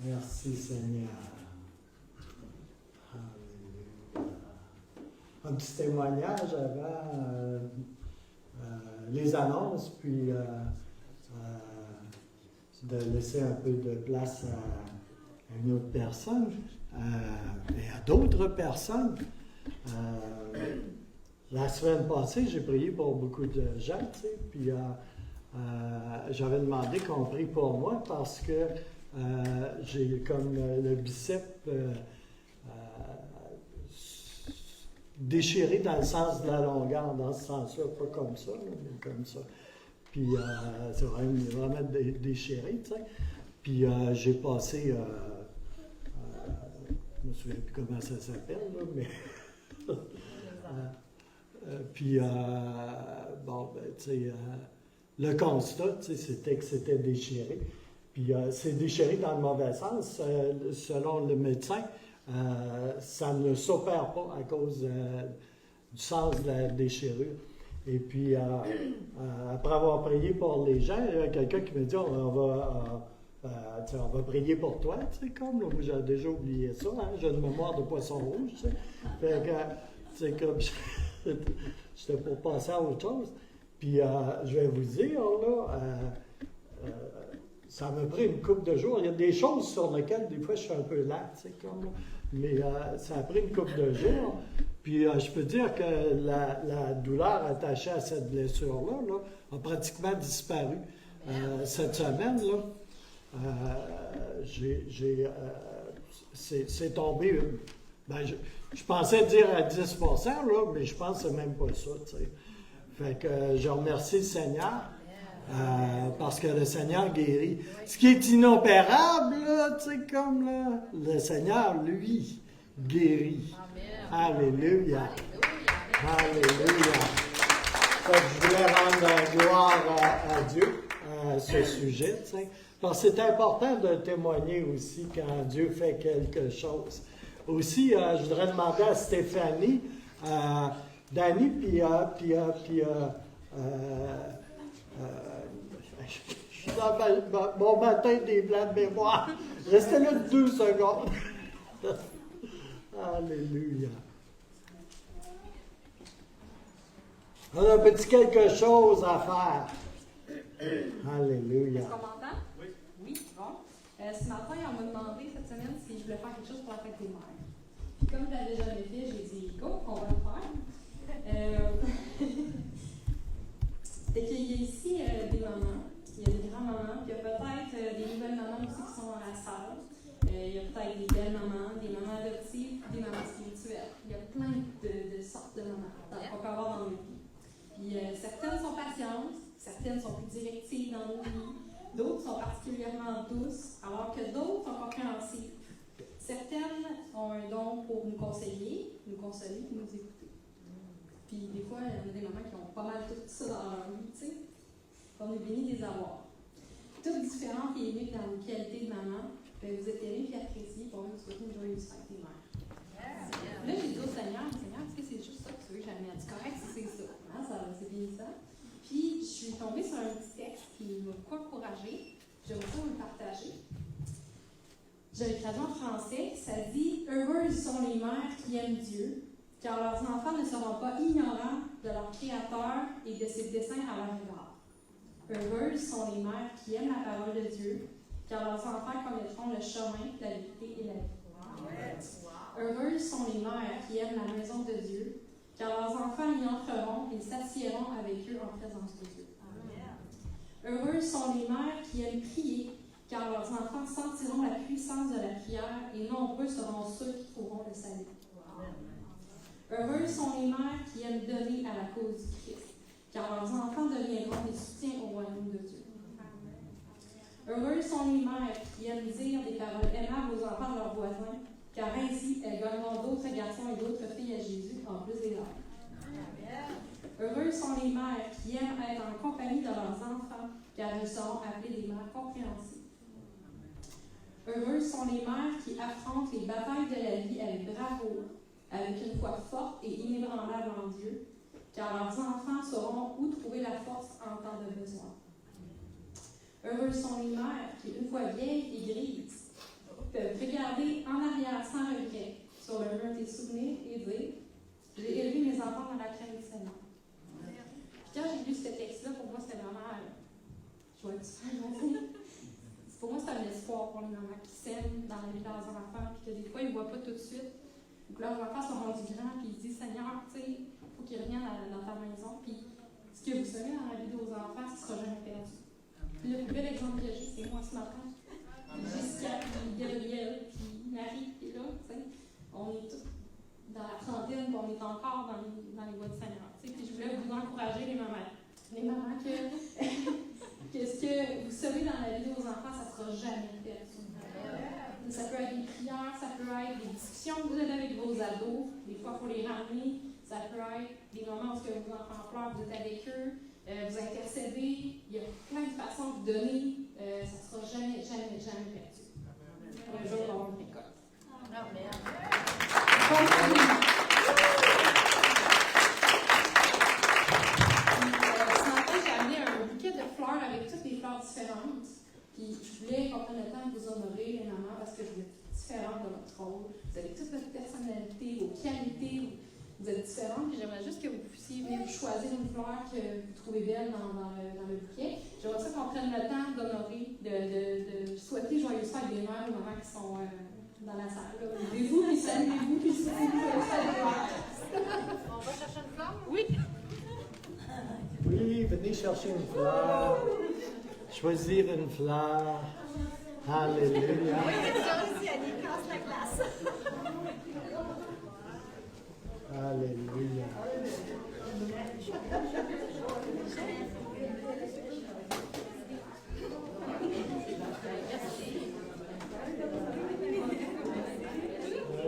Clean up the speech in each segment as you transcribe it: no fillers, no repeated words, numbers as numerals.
Merci Seigneur. Alléluia. Un petit témoignage avant les annonces, puis de laisser un peu de place à une autre personne et à d'autres personnes. La semaine passée, j'ai prié pour beaucoup de gens, tu sais, puis j'avais demandé qu'on prie pour moi parce que j'ai comme le biceps déchiré dans le sens de la longueur, dans ce sens-là, pas comme ça, mais comme ça. Puis c'est vraiment déchiré, tu sais. Puis j'ai passé, je me souviens plus comment ça s'appelle, là, mais... puis, bon, ben, tu sais, le constat, tu sais, c'était que c'était déchiré. Puis, c'est déchiré dans le mauvais sens. Selon le médecin, ça ne s'opère pas à cause du sens de la déchirure. Et puis, après avoir prié pour les gens, il y a quelqu'un qui me dit, on va prier pour toi, tu sais, comme, là, moi, j'ai déjà oublié ça, hein, j'ai une mémoire de poisson rouge, tu sais. Fait que, tu sais, comme... J'étais pour passer à autre chose. Puis, je vais vous dire, là, ça m'a pris une couple de jours. Il y a des choses sur lesquelles, des fois, je suis un peu lent, tu sais, comme, mais ça a pris une couple de jours. Puis, je peux dire que la douleur attachée à cette blessure-là, là, a pratiquement disparu. Cette semaine, là, c'est tombé... Ben, je pensais dire à 10%, là, mais je pense que c'est même pas ça, tu sais. Fait que je remercie le Seigneur, parce que le Seigneur guérit. Ce qui est inopérable, là, tu sais, comme là, le Seigneur, lui, guérit. Amen. Alléluia. Alléluia. Fait que je voulais rendre gloire à Dieu à ce sujet, tu sais. Parce que c'est important de témoigner aussi quand Dieu fait quelque chose. Aussi, je voudrais demander à Stéphanie, Dani, puis je suis dans mon matin des blancs de mémoire. Restez là 2 secondes. Alléluia. On a un petit quelque chose à faire. Alléluia. Est-ce qu'on m'entend? Oui. Oui, bon. Ce matin, on m'a demandé cette semaine si je voulais faire quelque chose pour la fête des mères. Puis comme je l'avais jamais fait, j'ai dit go, on va le faire. Fait qu'il y a ici des mamans, il y a des grands-mamans, puis il y a peut-être des nouvelles mamans aussi qui sont dans la salle. Il y a peut-être des belles mamans, des mamans adoptives, des mamans spirituelles. Il y a plein de sortes de mamans qu'on peut avoir dans nos vies. Puis certaines sont patientes, certaines sont plus directives dans nos vies. D'autres sont particulièrement douces, alors que d'autres sont compréhensives. Certaines ont un don pour nous conseiller, nous consoler, nous écouter. Puis des fois, il y en a des mamans qui ont pas mal tout ça dans leur vie, tu sais. On est bénis de les avoir. Toutes différentes et uniques dans nos qualités de maman, ben vous êtes aimés et appréciés pour nous souhaiter une joyeuse fête des mères. Là, j'ai dit au Seigneur, est-ce que c'est juste ça que tu veux que j'amène? C'est correct si c'est ça. Hein, c'est bien ça. Puis, je suis tombée sur un petit texte qui m'a beaucoup encouragée. J'aimerais ça vous le partager. Je l'ai traduit en français. Ça dit « Heureuses sont les mères qui aiment Dieu, car leurs enfants ne seront pas ignorants de leur Créateur et de ses desseins à leur égard. Heureuses sont les mères qui aiment la parole de Dieu, car leurs enfants connaîtront le chemin, la vérité et la vie. Heureuses sont les mères qui aiment la maison de Dieu, car leurs enfants y entreront et s'assiéront avec eux en présence de Dieu. Heureuses sont les mères qui aiment prier, car leurs enfants sentiront la puissance de la prière et nombreux seront ceux qui trouveront le salut. Heureuses sont les mères qui aiment donner à la cause du Christ, car leurs enfants deviendront des soutiens au royaume de Dieu. Heureuses sont les mères qui aiment dire des paroles aimables aux enfants de leurs voisins, car ainsi elles gagneront d'autres garçons et d'autres filles à Jésus en plus des leurs. Heureuses sont les mères qui aiment être en compagnie de leurs enfants, car elles seront appelées des mères compréhensives. Heureuses sont les mères qui affrontent les batailles de la vie avec bravoure, avec une foi forte et inébranlable en Dieu, car leurs enfants sauront où trouver la force en temps de besoin. Heureuses sont les mères qui, une fois vieilles et grises, enfants dans la crème du Seigneur. Puis quand j'ai lu ce texte-là, pour moi, c'était vraiment. Je vais être super gentille. Pour moi, c'est un espoir pour les mamans qui s'aiment dans la vie de leurs enfants, puis que des fois, ils ne voient pas tout de suite. Donc, leurs enfants sont rendus grands, puis ils se disent Seigneur, tu sais, il faut qu'ils reviennent dans ta maison. Puis ce que vous savez dans la vie de vos enfants, ce ne sera jamais perdu. Puis le plus bel exemple que j'ai, c'est moi ce matin. Jessica, puis Gabrielle, puis Marie, qui est là, tu sais. On est tous dans la trentaine, puis on est encore dans les voies du Seigneur. Tu sais. Puis je voulais vous encourager, les mamans. Les mamans, que ce que vous savez dans la vie de vos enfants, ça ne sera jamais perdu. Ça peut être des prières, ça peut être des discussions que vous avez avec vos ados. Des fois, il faut les ramener. Ça peut être des moments où vos enfants pleurent, vous êtes avec eux, vous intercédez. Il y a plein de façons de donner. Ça ne sera jamais, jamais, jamais perdu. Un jour, on va avoir une récolte. Ce matin, j'ai amené un bouquet de fleurs avec toutes les fleurs différentes. Puis je voulais qu'on prenne le temps de vous honorer, les mamans, parce que vous êtes différentes de votre rôle. Vous avez toute votre personnalité, vos qualités. Vous êtes différentes. Puis j'aimerais juste que vous puissiez venir choisir une fleur que vous trouvez belle dans le bouquet. J'aimerais ça qu'on prenne le temps d'honorer, de souhaiter joyeuse fête des mères aux mamans qui sont dans la salle. Levez-vous, puis saluez-vous, puis souhaitez joyeuse fête des mères. On va chercher une fleur? Oui. Oui, venez chercher une fleur. Choisir une fleur. Alléluia. Oui, c'est ça aussi, Annie, casse la glace. Alléluia.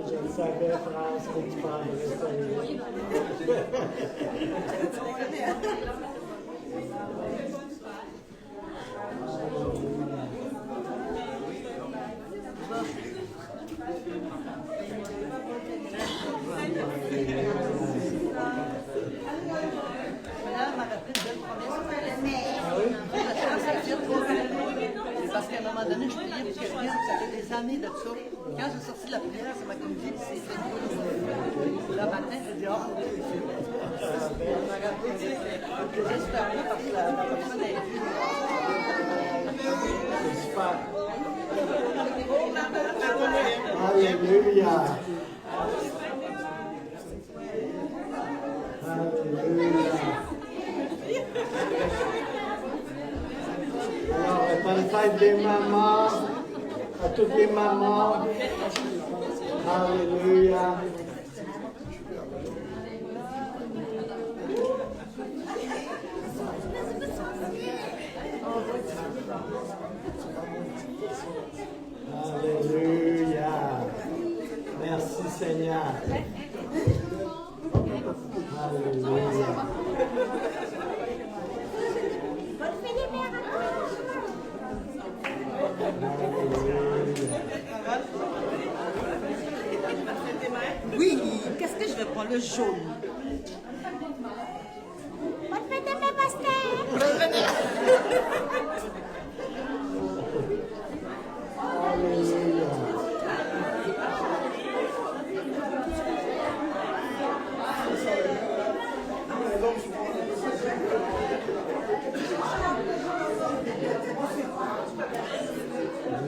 Je le savais, France, que tu prendrais ça. Parce qu'à un moment donné, je priais pour quelqu'un, ça fait des années de ça. Quand j'ai sorti de la prière, ça m'a comme dit, c'est fait. Le matin, j'ai dit, oh, je m'a rappelé, j'ai super bien parce que la personne est vue. C'est super. Alléluia. Alléluia. Alors, bonne fête des mamans, à toutes les mamans. Alléluia. Alléluia. Merci Seigneur. Alléluia. Oui, qu'est-ce que je vais prendre? Le jaune. Bonne fête à mes pasteurs! Alléluia.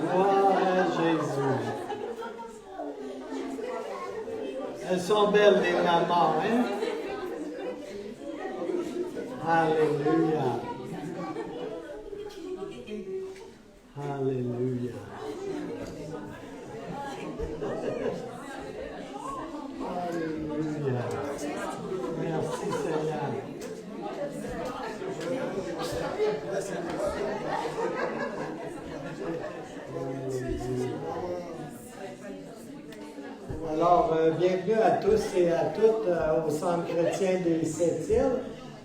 Gloire à Jésus. Elles sont belles, les mamans, hein? Alléluia. Alléluia. Alléluia. Merci Seigneur. Alors, bienvenue à tous et à toutes au Centre chrétien des Sept-Îles.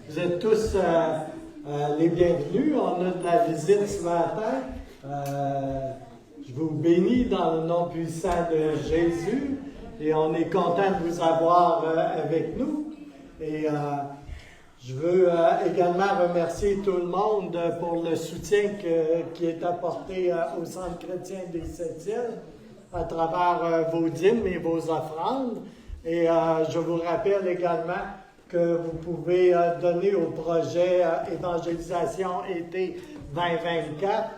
Vous êtes tous les bienvenus. On a de la visite ce matin. Je vous bénis dans le nom puissant de Jésus et on est content de vous avoir avec nous. Et je veux également remercier tout le monde pour le soutien qui est apporté au Centre chrétien des Sept-Îles à travers vos dîmes et vos offrandes. Et je vous rappelle également que vous pouvez donner au projet Évangélisation été 2024,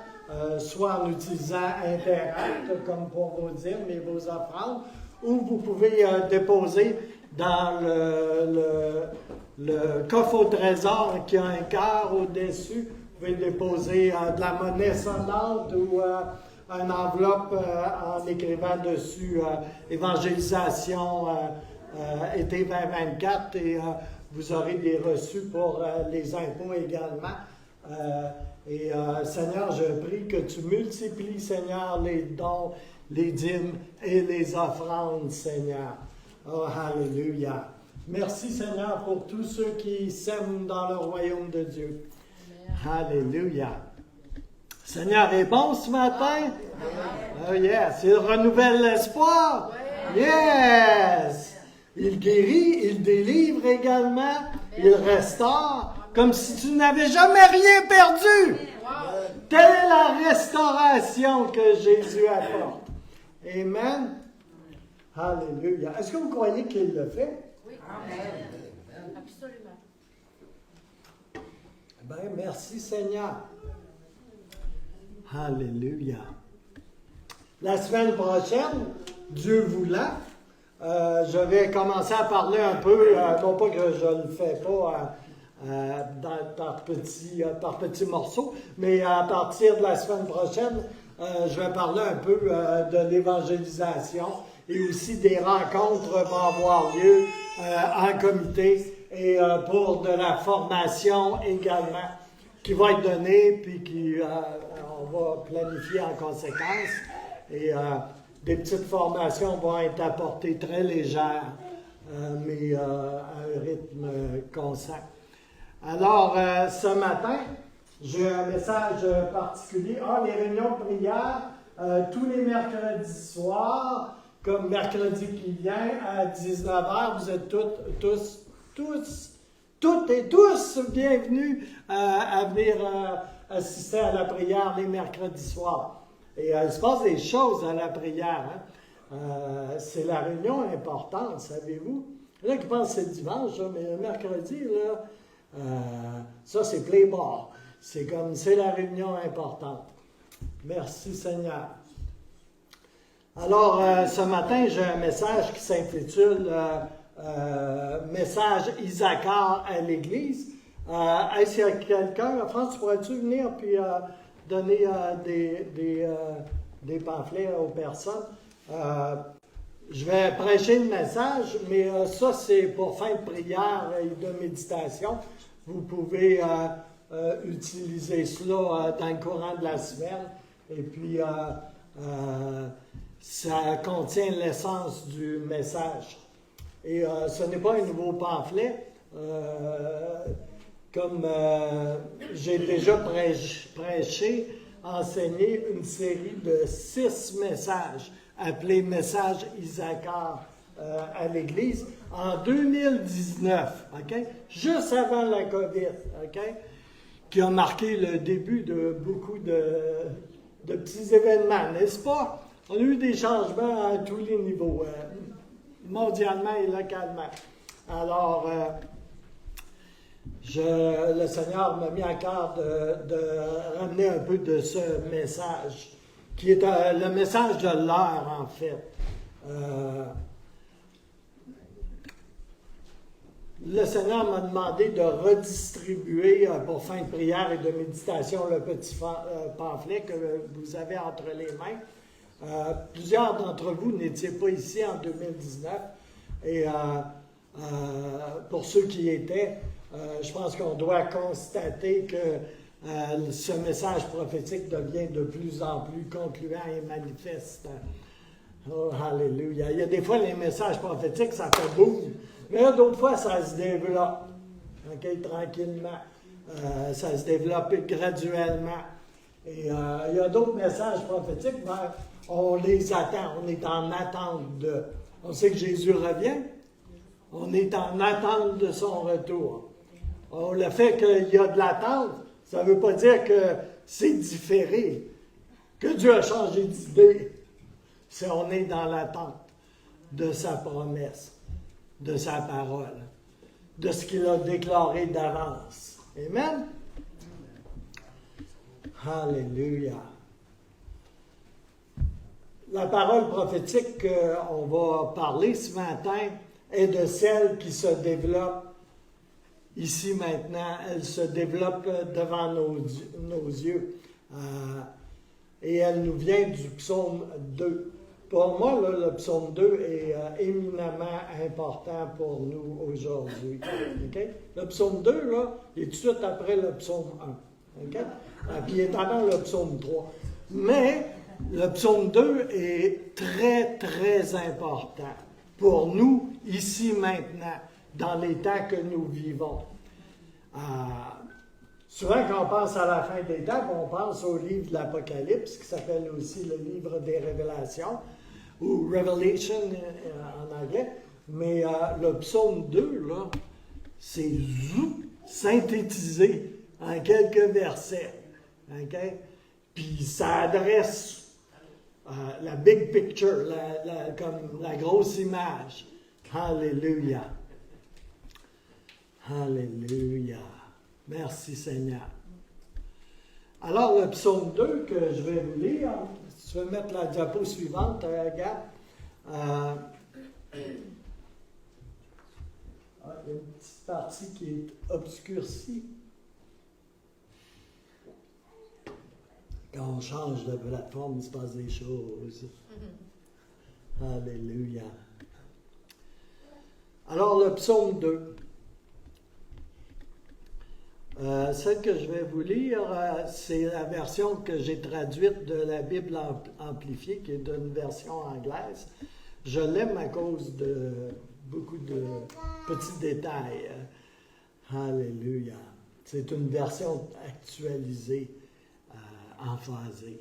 soit en utilisant Interact, comme pour vos dîmes et vos offrandes, ou vous pouvez déposer dans le coffre au trésor qui a un cœur au-dessus. Vous pouvez déposer de la monnaie sonnante ou une enveloppe en écrivant dessus Évangélisation été 2024 et vous aurez des reçus pour les impôts également. Seigneur, je prie que tu multiplies, Seigneur, les dons, les dîmes et les offrandes, Seigneur. Oh, alléluia. Merci, Seigneur, pour tous ceux qui sèment dans le royaume de Dieu. Alléluia. Seigneur est bon ce matin? Oh yes, il renouvelle l'espoir? Yes! Il guérit, il délivre également, il restaure, comme si tu n'avais jamais rien perdu. Telle est la restauration que Jésus apporte. Amen. Alléluia. Est-ce que vous croyez qu'il le fait? Oui. Amen. Absolument. Ben, merci Seigneur. Alléluia. La semaine prochaine, Dieu voulant, je vais commencer à parler un peu, non pas que je ne le fais pas par petits morceaux, mais à partir de la semaine prochaine, je vais parler un peu de l'évangélisation et aussi des rencontres vont avoir lieu en comité et pour de la formation également qui va être donnée puis on va planifier en conséquence et des petites formations vont être apportées très légères mais à un rythme constant. Alors ce matin, j'ai un message particulier. Les réunions de prière tous les mercredis soirs, comme mercredi qui vient à 19h, vous êtes toutes et tous bienvenus à venir assister à la prière les mercredis soirs. Et il se passe des choses à la prière. C'est la réunion importante, savez-vous? Il y en a qui pensent que c'est dimanche, mais le mercredi, ça c'est play bar. C'est la réunion importante. Merci Seigneur. Alors, ce matin, j'ai un message qui s'intitule Message Isaacar à l'Église. Est-ce qu'il y a quelqu'un, France, pourrais-tu venir puis donner des pamphlets aux personnes? Je vais prêcher le message, mais ça, c'est pour fin de prière et de méditation. Vous pouvez utiliser cela dans le courant de la semaine. Et puis, ça contient l'essence du message. Et ce n'est pas un nouveau pamphlet. Comme j'ai déjà prêché, enseigné une série de 6 messages appelés Messages Isaacar à l'Église en 2019, okay? Juste avant la COVID, okay? Qui a marqué le début de beaucoup de petits événements, n'est-ce pas? On a eu des changements à tous les niveaux, mondialement et localement. Alors, le Seigneur m'a mis à cœur de ramener un peu de ce message, qui est le message de l'heure, en fait. Le Seigneur m'a demandé de redistribuer pour fin de prière et de méditation le petit pamphlet que vous avez entre les mains. Plusieurs d'entre vous n'étiez pas ici en 2019 et pour ceux qui étaient, je pense qu'on doit constater que ce message prophétique devient de plus en plus concluant et manifeste. Oh, alléluia. Il y a des fois, les messages prophétiques, ça fait boum. Mais d'autres fois, ça se développe. Okay, tranquillement. Ça se développe graduellement. Et il y a d'autres messages prophétiques, on les attend. On est en attente de. On sait que Jésus revient. On est en attente de son retour. Le fait qu'il y a de l'attente, ça ne veut pas dire que c'est différé, que Dieu a changé d'idée. On est dans l'attente de sa promesse, de sa parole. de ce qu'il a déclaré d'avance. Amen? Alléluia. La parole prophétique qu'on va parler ce matin est de celle qui se développe ici maintenant. Elle se développe devant nos yeux. Et elle nous vient du psaume 2. Pour moi, là, le psaume 2 est éminemment important pour nous aujourd'hui. Okay? Le psaume 2, là, il est tout de suite après le psaume 1. Okay? Puis il est avant le psaume 3. Mais le psaume 2 est très, très important pour nous, ici maintenant, dans les temps que nous vivons. Souvent, quand on pense à la fin des temps, on pense au livre de l'Apocalypse, qui s'appelle aussi le livre des Révélations, ou Revelation en anglais. Mais le psaume 2, là, c'est synthétisé en quelques versets. Okay? Puis ça adresse la big picture, comme la grosse image. Alléluia. Alléluia. Merci Seigneur. Alors, le psaume 2 que je vais vous lire, si tu veux mettre la diapo suivante, regarde. Il y a une petite partie qui est obscurcie. Quand on change de plateforme, il se passe des choses. Alléluia. Alors, le psaume 2. Celle que je vais vous lire, c'est la version que j'ai traduite de la Bible amplifiée, qui est une version anglaise. Je l'aime à cause de beaucoup de petits détails. Alléluia. C'est une version actualisée, emphasée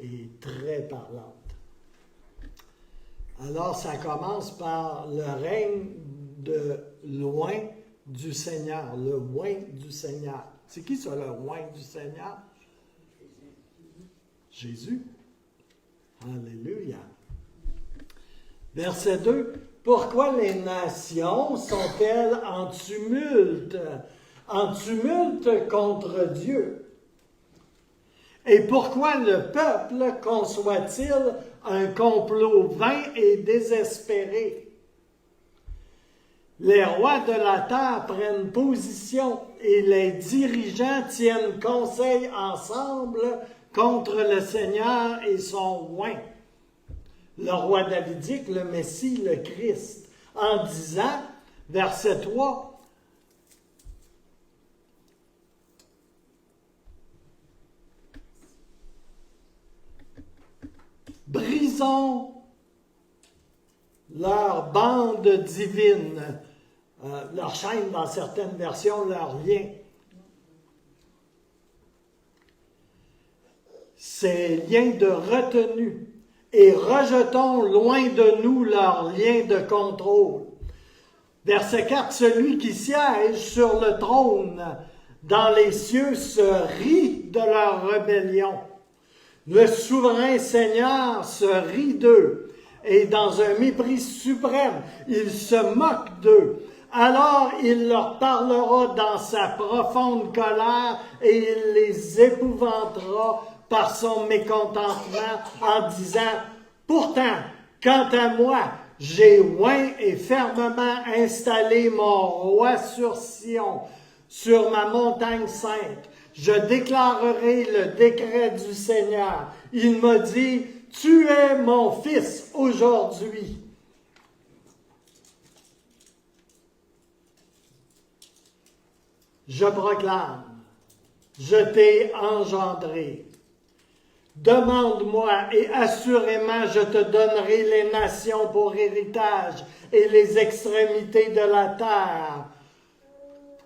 et très parlante. Alors, ça commence par le règne de loin du Seigneur, le oint du Seigneur. C'est qui ça, le oint du Seigneur? Jésus. Alléluia. Verset 2. Pourquoi les nations sont-elles en tumulte contre Dieu? Et pourquoi le peuple conçoit-il un complot vain et désespéré? Les rois de la terre prennent position et les dirigeants tiennent conseil ensemble contre le Seigneur et son oint, le roi davidique, le Messie, le Christ, en disant, verset 3, brisons leur bande divine, leur chaîne dans certaines versions, leur lien. Ces liens de retenue, et rejetons loin de nous leurs liens de contrôle. Verset 4, celui qui siège sur le trône dans les cieux se rit de leur rébellion. Le souverain Seigneur se rit d'eux. Et dans un mépris suprême, il se moque d'eux. Alors il leur parlera dans sa profonde colère et il les épouvantera par son mécontentement en disant, pourtant, quant à moi, j'ai oint et fermement installé mon roi sur Sion, sur ma montagne sainte. Je déclarerai le décret du Seigneur. Il m'a dit, tu es mon fils aujourd'hui. Je proclame, je t'ai engendré. Demande-moi et assurément je te donnerai les nations pour héritage et les extrémités de la terre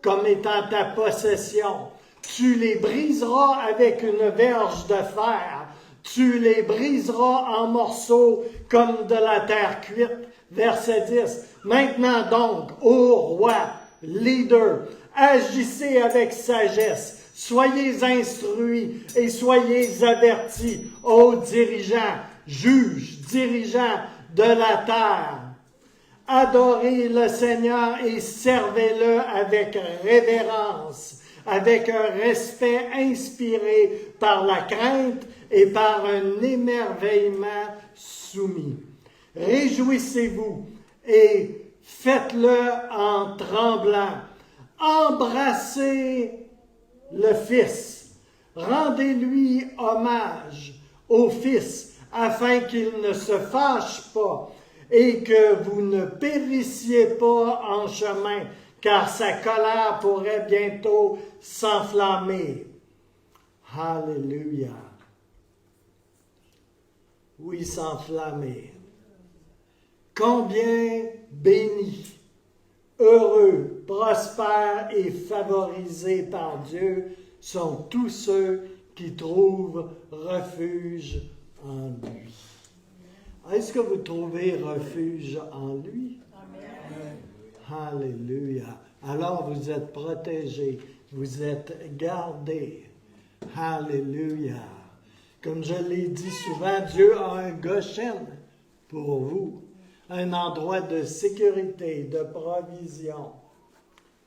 comme étant ta possession. Tu les briseras avec une verge de fer. Tu les briseras en morceaux comme de la terre cuite. Verset 10. Maintenant donc, ô roi, leader, agissez avec sagesse. Soyez instruits et soyez avertis, ô dirigeants, juges, dirigeants de la terre. Adorez le Seigneur et servez-le avec révérence, avec un respect inspiré par la crainte et par un émerveillement soumis. Réjouissez-vous et faites-le en tremblant. Embrassez le Fils. Rendez-lui hommage au Fils, afin qu'il ne se fâche pas et que vous ne périssiez pas en chemin, car sa colère pourrait bientôt s'enflammer. Alléluia. Oui, s'enflammer. Combien bénis, heureux, prospères et favorisés par Dieu sont tous ceux qui trouvent refuge en lui. Est-ce que vous trouvez refuge en lui? Amen. Alléluia. Alors vous êtes protégés, vous êtes gardés. Alléluia. Comme je l'ai dit souvent, Dieu a un Goshen pour vous, un endroit de sécurité, de provision.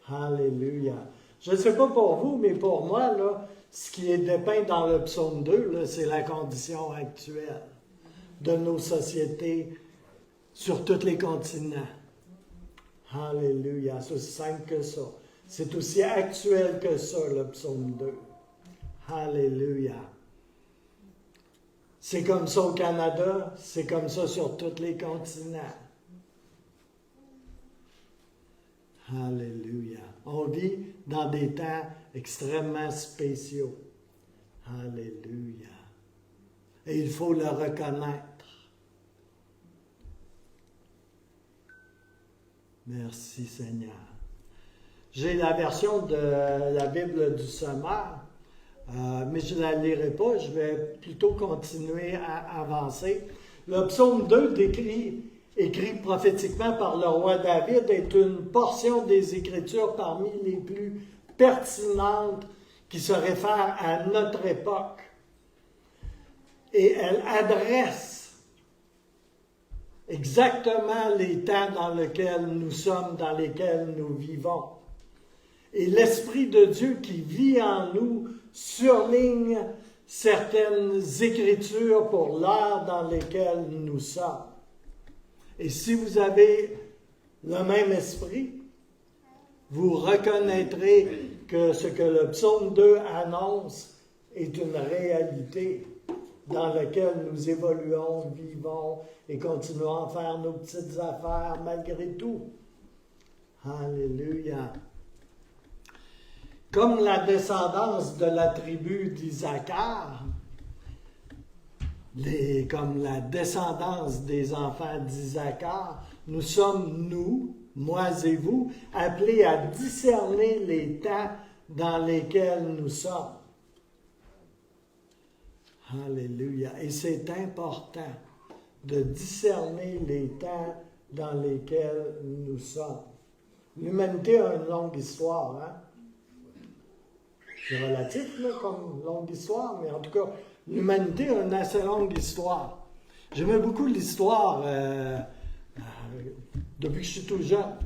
Alléluia. Je ne sais pas pour vous, mais pour moi, là, ce qui est dépeint dans le psaume 2, là, c'est la condition actuelle de nos sociétés sur tous les continents. Alléluia. C'est aussi simple que ça. C'est aussi actuel que ça, le psaume 2. Alléluia. C'est comme ça au Canada, c'est comme ça sur tous les continents. Alléluia. On vit dans des temps extrêmement spéciaux. Alléluia. Et il faut le reconnaître. Merci Seigneur. J'ai la version de la Bible du Sommeur, mais je ne la lirai pas, je vais plutôt continuer à avancer. Le psaume 2 écrit prophétiquement par le roi David, est une portion des Écritures parmi les plus pertinentes qui se réfèrent à notre époque. Et elle adresse exactement les temps dans lesquels nous sommes, dans lesquels nous vivons. Et l'Esprit de Dieu qui vit en nous surligne certaines Écritures pour l'heure dans laquelle nous sommes. Et si vous avez le même esprit, vous reconnaîtrez que ce que le psaume 2 annonce est une réalité dans laquelle nous évoluons, vivons et continuons à faire nos petites affaires malgré tout. Alléluia. Comme la descendance de la tribu d'Isaacar, comme la descendance des enfants d'Isaacar, nous sommes, moi et vous, appelés à discerner les temps dans lesquels nous sommes. Alléluia. Et c'est important de discerner les temps dans lesquels nous sommes. L'humanité a une longue histoire, hein? C'est relatif, là, comme longue histoire, mais en tout cas, l'humanité a une assez longue histoire. J'aimais beaucoup l'histoire depuis que je suis tout jeune.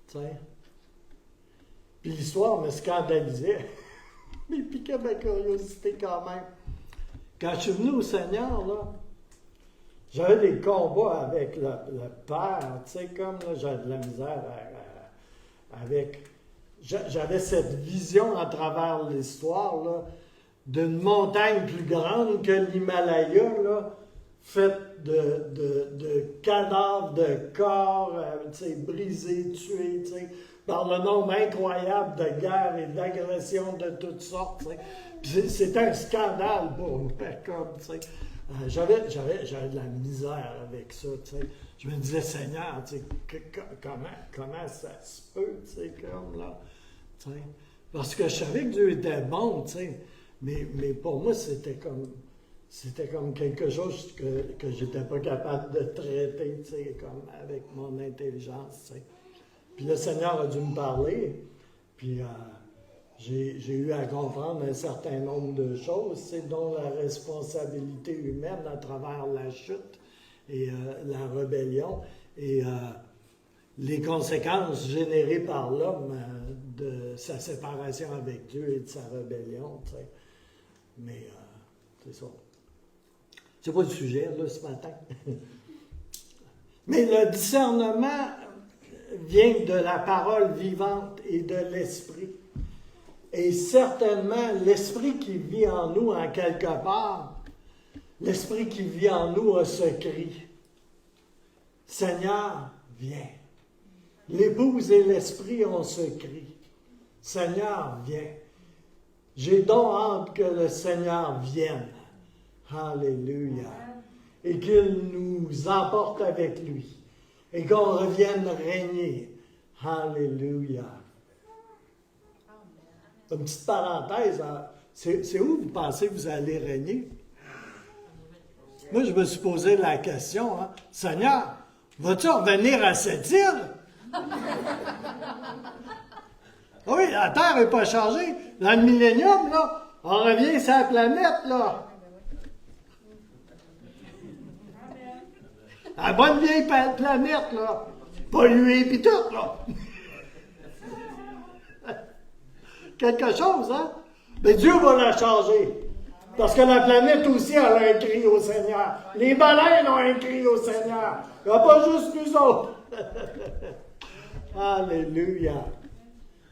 T'sais. Puis l'histoire me scandalisait, mais piquait ma curiosité quand même. Quand je suis venu au Seigneur, là, j'avais des combats avec le Père, tu sais, comme là, j'avais de la misère avec... J'avais cette vision à travers l'histoire, là, d'une montagne plus grande que l'Himalaya, là, faite de cadavres, de corps, brisés, tués, par le nombre incroyable de guerres et d'agressions de toutes sortes. C'était un scandale pour moi, comme, j'avais de la misère avec ça, Je me disais, Seigneur, comment ça se peut, comme là, parce que je savais que Dieu était bon, mais pour moi, c'était comme quelque chose que j'étais pas capable de traiter, comme avec mon intelligence, Puis le Seigneur a dû me parler, puis j'ai eu à comprendre un certain nombre de choses, dont la responsabilité humaine à travers la chute et la rébellion. Et les conséquences générées par l'homme de sa séparation avec Dieu et de sa rébellion. Tu sais. Mais c'est ça. C'est pas le sujet, là, ce matin. Mais le discernement vient de la parole vivante et de l'esprit. Et certainement, l'esprit qui vit en nous, en quelque part, l'esprit qui vit en nous a ce cri. Seigneur, viens. L'épouse et l'esprit ont ce cri. Seigneur, viens. J'ai donc hâte que le Seigneur vienne. Alléluia. Et qu'il nous emporte avec lui. Et qu'on revienne régner. Alléluia. Une petite parenthèse, hein. C'est où vous pensez que vous allez régner? Moi, je me suis posé la question, hein. Seigneur, vas-tu revenir à cette île? Oui, la Terre n'est pas changée. Dans le millénium, là, on revient sur la planète, là. La bonne vieille planète, là. Polluée pis tout, là. Quelque chose, hein? Mais Dieu va la changer. Parce que la planète aussi, elle a un cri au Seigneur. Les baleines ont un cri au Seigneur. Il n'y a pas juste nous autres. Alléluia.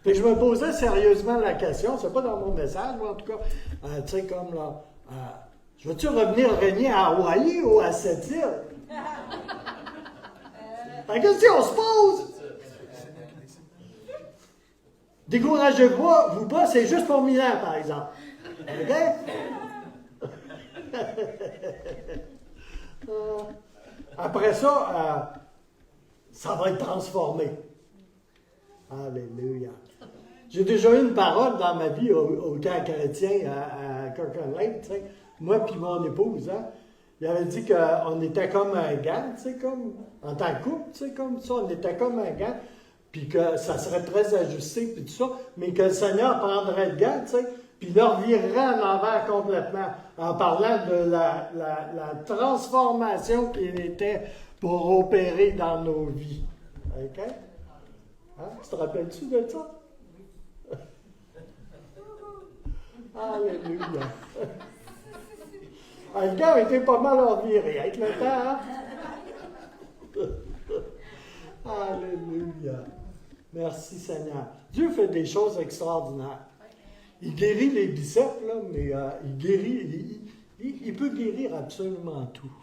Puis je me posais sérieusement la question, c'est pas dans mon message, mais en tout cas, tu sais, comme là, je veux-tu revenir régner à Hawaï ou à cette île? La question se pose. Découragez-vous pas, c'est juste pour 1000 ans, par exemple. OK? Après ça, ça va être transformé. Alléluia. J'ai déjà eu une parole dans ma vie au camp chrétien à Kirkland Lake, tu sais. Moi puis mon épouse, hein. Il avait dit qu'on était comme un gant, tu sais, comme en tant que couple, tu sais, comme ça, on était comme un gant, puis que ça serait très ajusté, puis tout ça, mais que le Seigneur prendrait le gant, tu sais, puis le revirerait en envers complètement, en parlant de la transformation qu'il était pour opérer dans nos vies. OK? Hein? Tu te rappelles-tu de ça? Alléluia! Le gars a été pas mal reviré avec le temps, hein? Alléluia! Merci Seigneur. Dieu fait des choses extraordinaires. Il guérit les biceps, là, mais il guérit, il peut guérir absolument tout.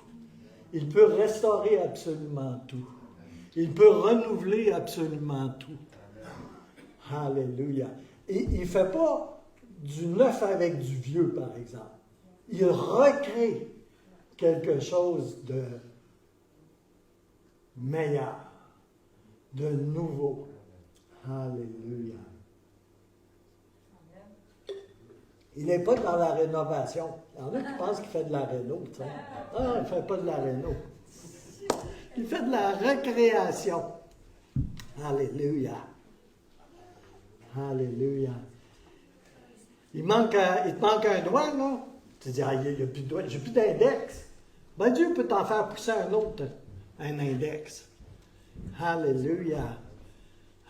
Il peut restaurer absolument tout. Il peut renouveler absolument tout. Alléluia. Et il ne fait pas du neuf avec du vieux, par exemple. Il recrée quelque chose de meilleur, de nouveau. Alléluia. Il n'est pas dans la rénovation. Il y en a qui pensent qu'il fait de la réno. T'sais. Ah, il ne fait pas de la réno. Il fait de la recréation. Alléluia. Alléluia. Il te manque un doigt, là. Tu te dis, il n'y a plus de doigt, j'ai plus d'index. Ben, Dieu peut t'en faire pousser un autre, un index. Alléluia.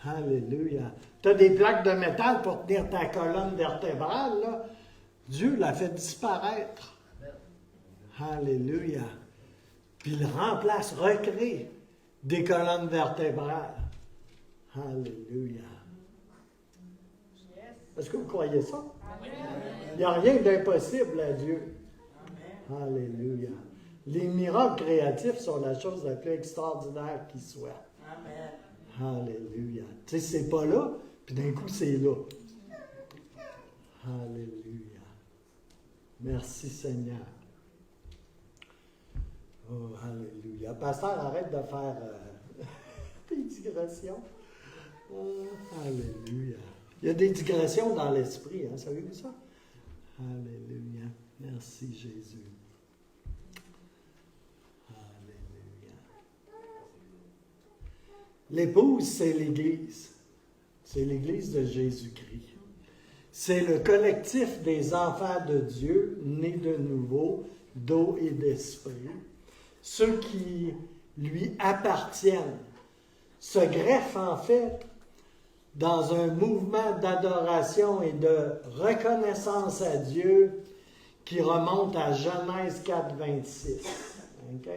Alléluia. Tu as des plaques de métal pour tenir ta colonne vertébrale, là. Dieu l'a fait disparaître. Alléluia. Puis il remplace, recrée des colonnes vertébrales. Alléluia. Est-ce que vous croyez ça? Il n'y a rien d'impossible à Dieu. Alléluia. Les miracles créatifs sont la chose la plus extraordinaire qui soit. Alléluia. Tu sais, c'est pas là, puis d'un coup, c'est là. Alléluia. Merci Seigneur. Oh, alléluia. Pasteur, arrête de faire des digressions. Oh, alléluia. Il y a des digressions dans l'esprit, hein, savez-vous ça? Alléluia. Merci Jésus. Alléluia. L'épouse, c'est l'Église. C'est l'Église de Jésus-Christ. C'est le collectif des enfants de Dieu, nés de nouveau, d'eau et d'esprit. Ceux qui lui appartiennent. se greffe en fait dans un mouvement d'adoration et de reconnaissance à Dieu qui remonte à Genèse 4, 26. OK?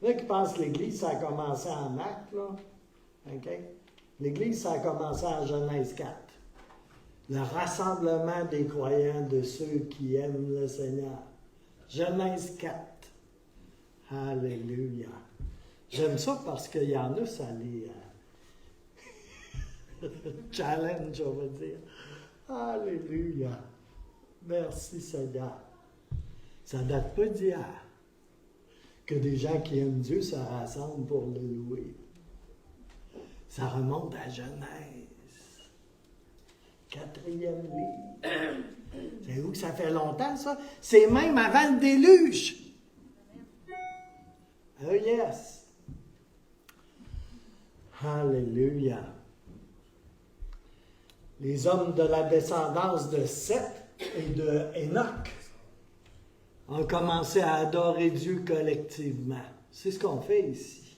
Là qui pensent que l'Église, ça a commencé en Actes, là. OK? L'Église, ça a commencé en Genèse 4. Le rassemblement des croyants, de ceux qui aiment le Seigneur. Genèse 4. Alléluia. J'aime ça parce qu'il y en a, ça les challenge, on va dire. Alléluia. Merci Seigneur. Ça ne date pas d'hier que des gens qui aiment Dieu se rassemblent pour le louer. Ça remonte à Genèse. 4e livre. Savez-vous que ça fait longtemps, ça? C'est même avant le déluge. Oh yes. Alléluia. Les hommes de la descendance de Seth et de Enoch ont commencé à adorer Dieu collectivement. C'est ce qu'on fait ici.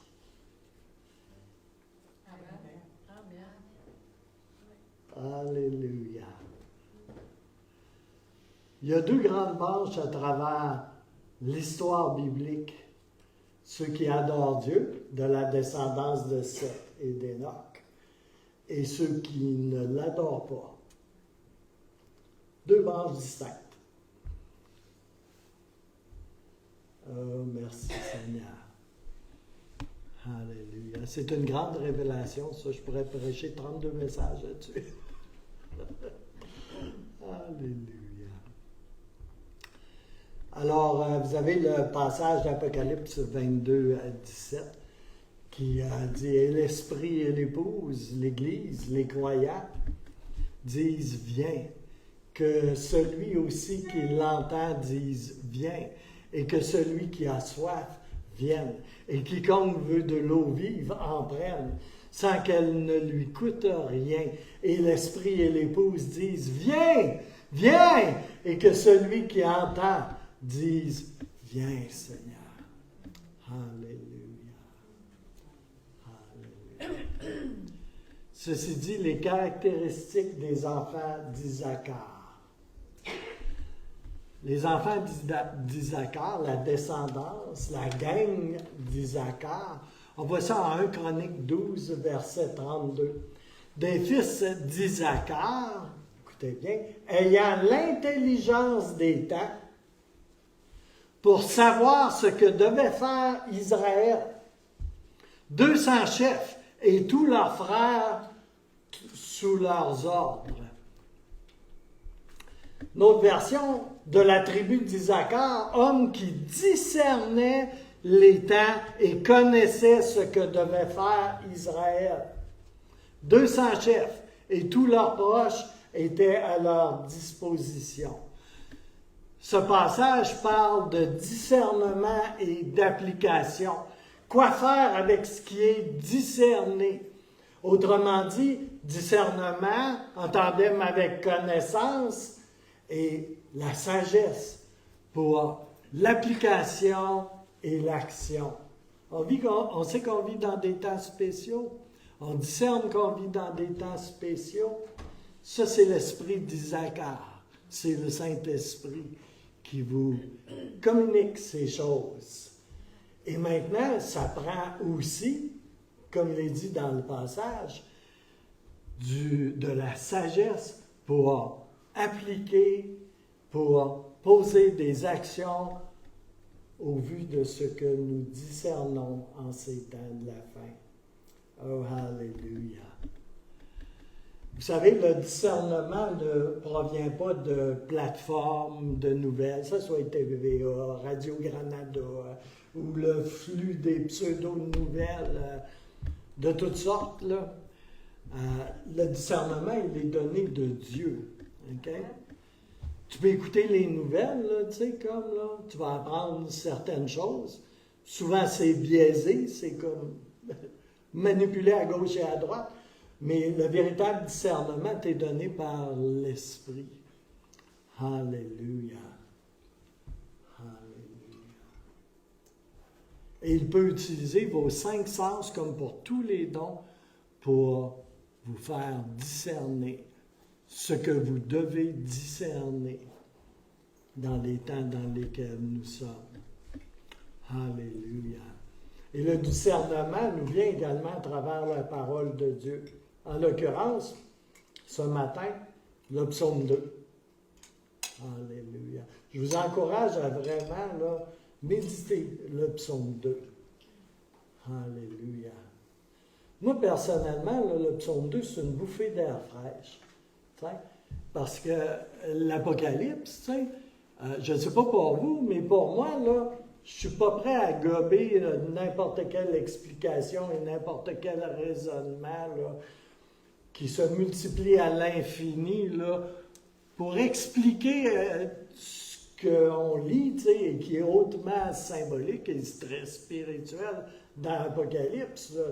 Alléluia. Il y a deux grandes branches à travers l'histoire biblique. Ceux qui adorent Dieu, de la descendance de Seth et d'Enoch, et ceux qui ne l'adorent pas. Deux branches distinctes. Oh, merci Seigneur. Alléluia. C'est une grande révélation, ça. Je pourrais prêcher 32 messages là-dessus. Alléluia. Alors, vous avez le passage d'Apocalypse 22 à 17 qui dit « Et l'Esprit et l'Épouse, l'Église, les croyants, disent « Viens ». Que celui aussi qui l'entend dise « Viens ». Et que celui qui a soif vienne. Et quiconque veut de l'eau vive en prenne, sans qu'elle ne lui coûte rien. Et l'Esprit et l'Épouse disent « Viens, viens ». Et que celui qui entend dise « Viens, Seigneur ». Alléluia. Alléluia. Ceci dit, les caractéristiques des enfants d'Isaacar. Les enfants d'Isaacar, la descendance, la gang d'Isaacar, on voit ça en 1 Chronique 12, verset 32. Des fils d'Isaacar, écoutez bien, ayant l'intelligence des temps, pour savoir ce que devait faire Israël. 200 chefs et tous leurs frères sous leurs ordres. Notre version de la tribu d'Isaacar, homme qui discernait les temps et connaissait ce que devait faire Israël. 200 chefs et tous leurs proches étaient à leur disposition. Ce passage parle de discernement et d'application. Quoi faire avec ce qui est discerné? Autrement dit, discernement, en tandem avec connaissance, et la sagesse pour l'application et l'action. On sait qu'on vit dans des temps spéciaux. On discerne qu'on vit dans des temps spéciaux. Ça, c'est l'esprit d'Isaacar. C'est le Saint-Esprit qui vous communique ces choses. Et maintenant, ça prend aussi, comme il est dit dans le passage, de la sagesse pour appliquer, pour poser des actions au vu de ce que nous discernons en ces temps de la fin. Oh, hallelujah! Vous savez, le discernement ne provient pas de plateformes de nouvelles, ça soit TVA, Radio-Granada, ou le flux des pseudo-nouvelles de toutes sortes, là. Le discernement, il est donné de Dieu. Okay? Tu peux écouter les nouvelles, là, tu sais, comme là, tu vas apprendre certaines choses. Souvent, c'est biaisé, c'est comme manipulé à gauche et à droite. Mais le véritable discernement t'est donné par l'Esprit. Alléluia. Alléluia. Et il peut utiliser vos 5 sens comme pour tous les dons pour vous faire discerner ce que vous devez discerner dans les temps dans lesquels nous sommes. Alléluia. Et le discernement nous vient également à travers la parole de Dieu. En l'occurrence, ce matin, le psaume 2. Alléluia. Je vous encourage à vraiment là, méditer le psaume 2. Alléluia. Moi, personnellement, là, le psaume 2, c'est une bouffée d'air fraîche. T'sais? Parce que l'Apocalypse, je ne sais pas pour vous, mais pour moi, là, je ne suis pas prêt à gober n'importe quelle explication et n'importe quel raisonnement là, qui se multiplie à l'infini là, pour expliquer ce qu'on lit et qui est hautement symbolique et très spirituel dans l'Apocalypse, là,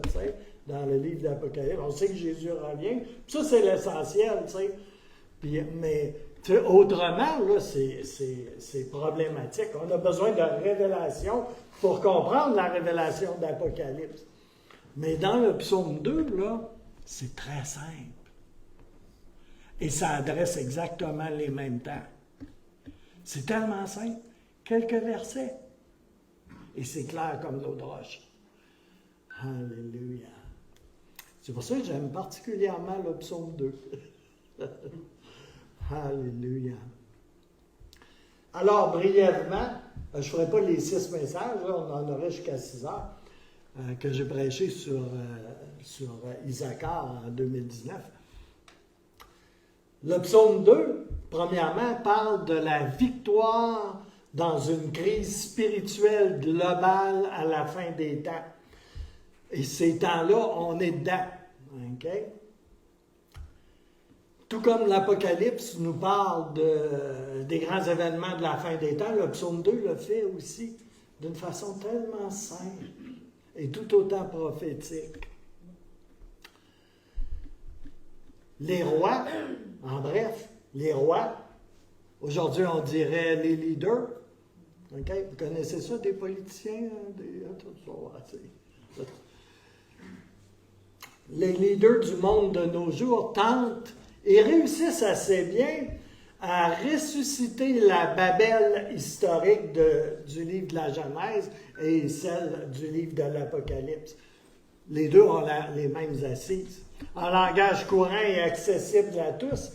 dans le livre d'Apocalypse. On sait que Jésus revient. Ça, c'est l'essentiel. Mais autrement, là, c'est problématique. On a besoin de révélation pour comprendre la révélation d'Apocalypse. Mais dans le psaume 2, là, c'est très simple. Et ça adresse exactement les mêmes temps. C'est tellement simple. Quelques versets. Et c'est clair comme l'eau de roche. Alléluia. C'est pour ça que j'aime particulièrement le psaume 2. Alléluia. Alors, brièvement, je ne ferai pas les 6 messages, là, on en aurait jusqu'à 6 heures, que j'ai prêché sur Issachar en 2019. Le psaume 2, premièrement, parle de la victoire dans une crise spirituelle globale à la fin des temps. Et ces temps-là, on est dedans. OK? Tout comme l'Apocalypse nous parle des grands événements de la fin des temps, le psaume 2 le fait aussi d'une façon tellement simple et tout autant prophétique. Les rois, en bref, les rois, aujourd'hui on dirait les leaders. Okay? Vous connaissez ça, des politiciens? Les leaders du monde de nos jours tentent et réussissent assez bien à ressusciter la Babel historique du livre de la Genèse et celle du livre de l'Apocalypse. Les deux ont les mêmes assises. En langage courant et accessible à tous,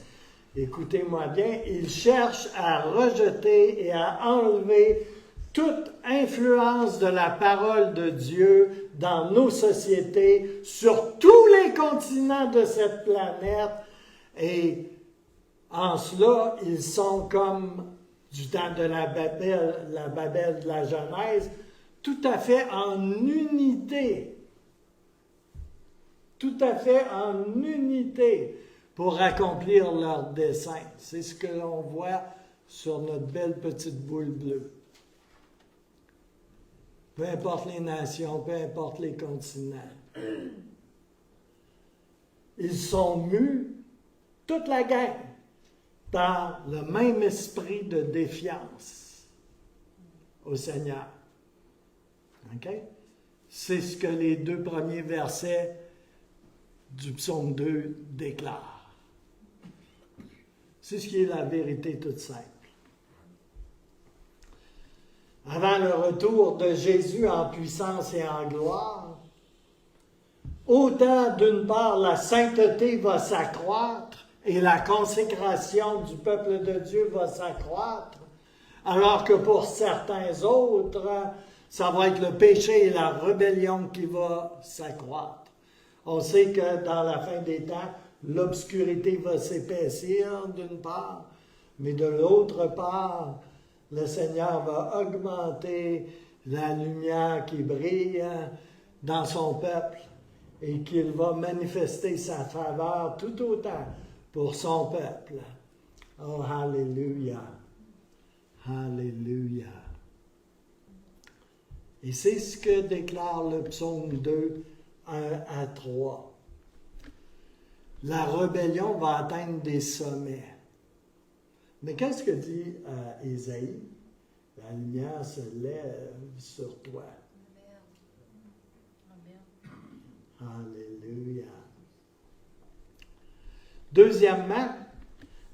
écoutez-moi bien, ils cherchent à rejeter et à enlever toute influence de la parole de Dieu dans nos sociétés, sur tous les continents de cette planète. Et en cela, ils sont comme du temps de la Babel de la Genèse, tout à fait en unité. Tout à fait en unité pour accomplir leur dessein. C'est ce que l'on voit sur notre belle petite boule bleue. Peu importe les nations, peu importe les continents. Ils sont mus, toute la gang, par le même esprit de défiance au Seigneur. OK? C'est ce que les 2 premiers versets du psaume 2 déclarent. C'est ce qui est la vérité toute simple. Avant le retour de Jésus en puissance et en gloire, autant d'une part la sainteté va s'accroître et la consécration du peuple de Dieu va s'accroître, alors que pour certains autres, ça va être le péché et la rébellion qui va s'accroître. On sait que dans la fin des temps, l'obscurité va s'épaissir d'une part, mais de l'autre part, le Seigneur va augmenter la lumière qui brille dans son peuple et qu'il va manifester sa faveur tout autant pour son peuple. Oh, Alléluia! Alléluia! Et c'est ce que déclare le psaume 2, 1 à 3. La rébellion va atteindre des sommets. Mais qu'est-ce que dit Ésaïe? La lumière se lève sur toi. Amen. Alléluia. Deuxièmement,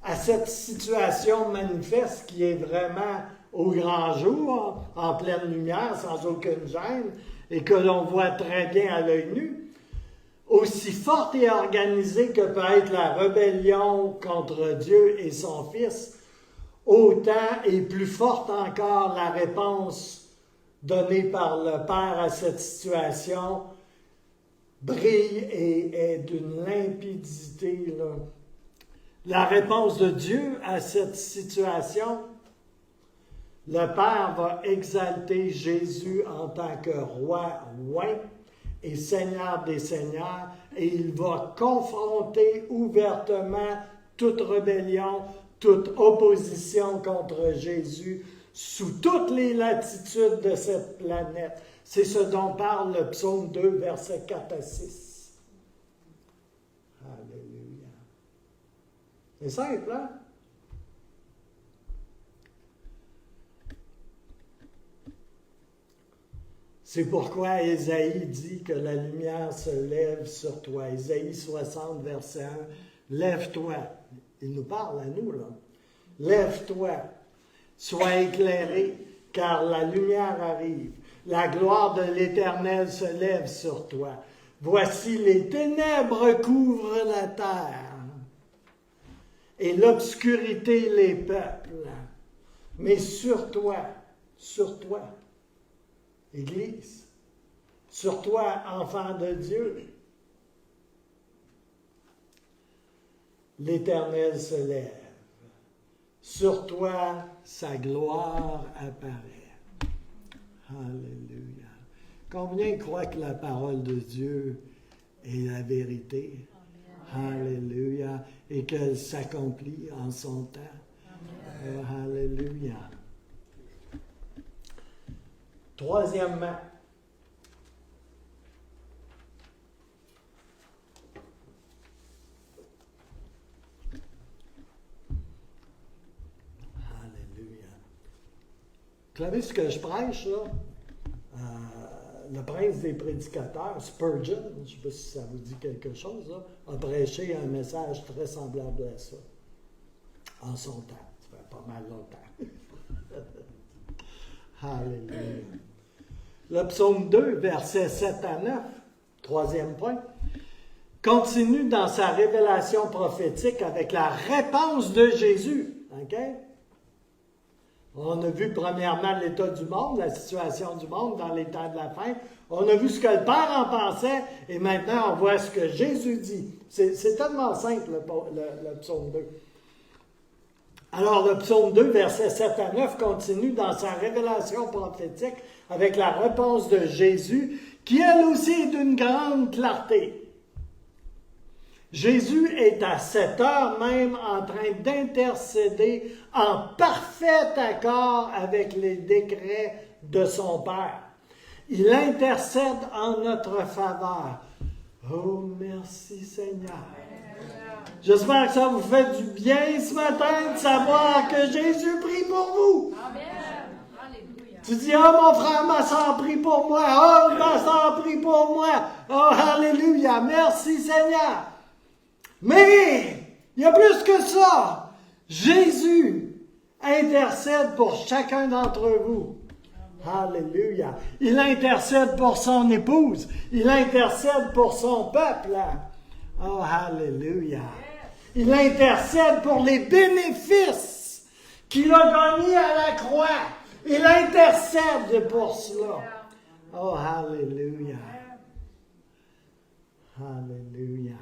à cette situation manifeste qui est vraiment au grand jour, en pleine lumière, sans aucune gêne, et que l'on voit très bien à l'œil nu, aussi forte et organisée que peut être la rébellion contre Dieu et son Fils, autant et plus forte encore la réponse donnée par le Père à cette situation brille et est d'une limpidité. Là. La réponse de Dieu à cette situation, le Père va exalter Jésus en tant que roi oint et Seigneur des Seigneurs, et il va confronter ouvertement toute rébellion, toute opposition contre Jésus sous toutes les latitudes de cette planète. C'est ce dont parle le psaume 2, versets 4 à 6. Alléluia. C'est simple, hein? C'est pourquoi Ésaïe dit que la lumière se lève sur toi. Ésaïe 60, verset 1. Lève-toi. Il nous parle à nous, là. Lève-toi. Sois éclairé, car la lumière arrive. La gloire de l'Éternel se lève sur toi. Voici les ténèbres couvrent la terre et l'obscurité les peuples. Mais sur toi, Église, sur toi, enfant de Dieu, l'Éternel se lève. Sur toi, sa gloire apparaît. Alléluia. Combien croient que la parole de Dieu est la vérité? Alléluia. Et qu'elle s'accomplit en son temps. Alléluia. Troisièmement, alléluia. Vous savez ce que je prêche, là? Le prince des prédicateurs, Spurgeon, je ne sais pas si ça vous dit quelque chose, là, a prêché un message très semblable à ça, en son temps. Ça fait pas mal longtemps. Alléluia. Le psaume 2, versets 7 à 9, troisième point, continue dans sa révélation prophétique avec la réponse de Jésus. OK? On a vu premièrement l'état du monde, la situation du monde dans les temps de la fin. On a vu ce que le Père en pensait et maintenant on voit ce que Jésus dit. C'est tellement simple le psaume 2. Alors, le psaume 2, versets 7 à 9, continue dans sa révélation prophétique avec la réponse de Jésus, qui elle aussi est d'une grande clarté. Jésus est à cette heure même en train d'intercéder en parfait accord avec les décrets de son Père. Il intercède en notre faveur. Oh, merci Seigneur. J'espère que ça vous fait du bien ce matin de savoir que Jésus prie pour vous. Amen. Alléluia. Tu dis, oh mon frère, ma soeur prie pour moi. Oh, ma soeur prie pour moi. Oh, alléluia. Merci Seigneur. Mais, il y a plus que ça. Jésus intercède pour chacun d'entre vous. Alléluia. Il intercède pour son épouse. Il intercède pour son peuple. Oh, alléluia. Il intercède pour les bénéfices qu'il a gagnés à la croix. Il intercède pour cela. Oh, alléluia. Alléluia.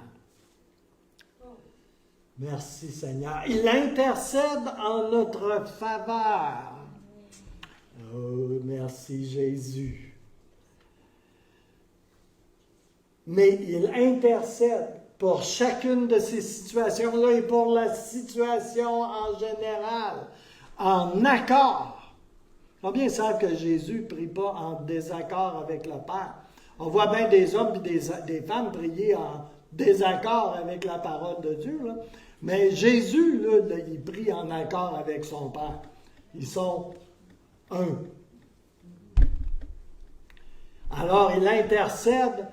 Merci Seigneur. Il intercède en notre faveur. Oh, merci Jésus. Mais il intercède pour chacune de ces situations-là et pour la situation en général, en accord. Combien savent que Jésus ne prie pas en désaccord avec le Père? On voit bien des hommes et des femmes prier en désaccord avec la parole de Dieu, là. Mais Jésus, là, il prie en accord avec son Père. Ils sont un. Alors, il intercède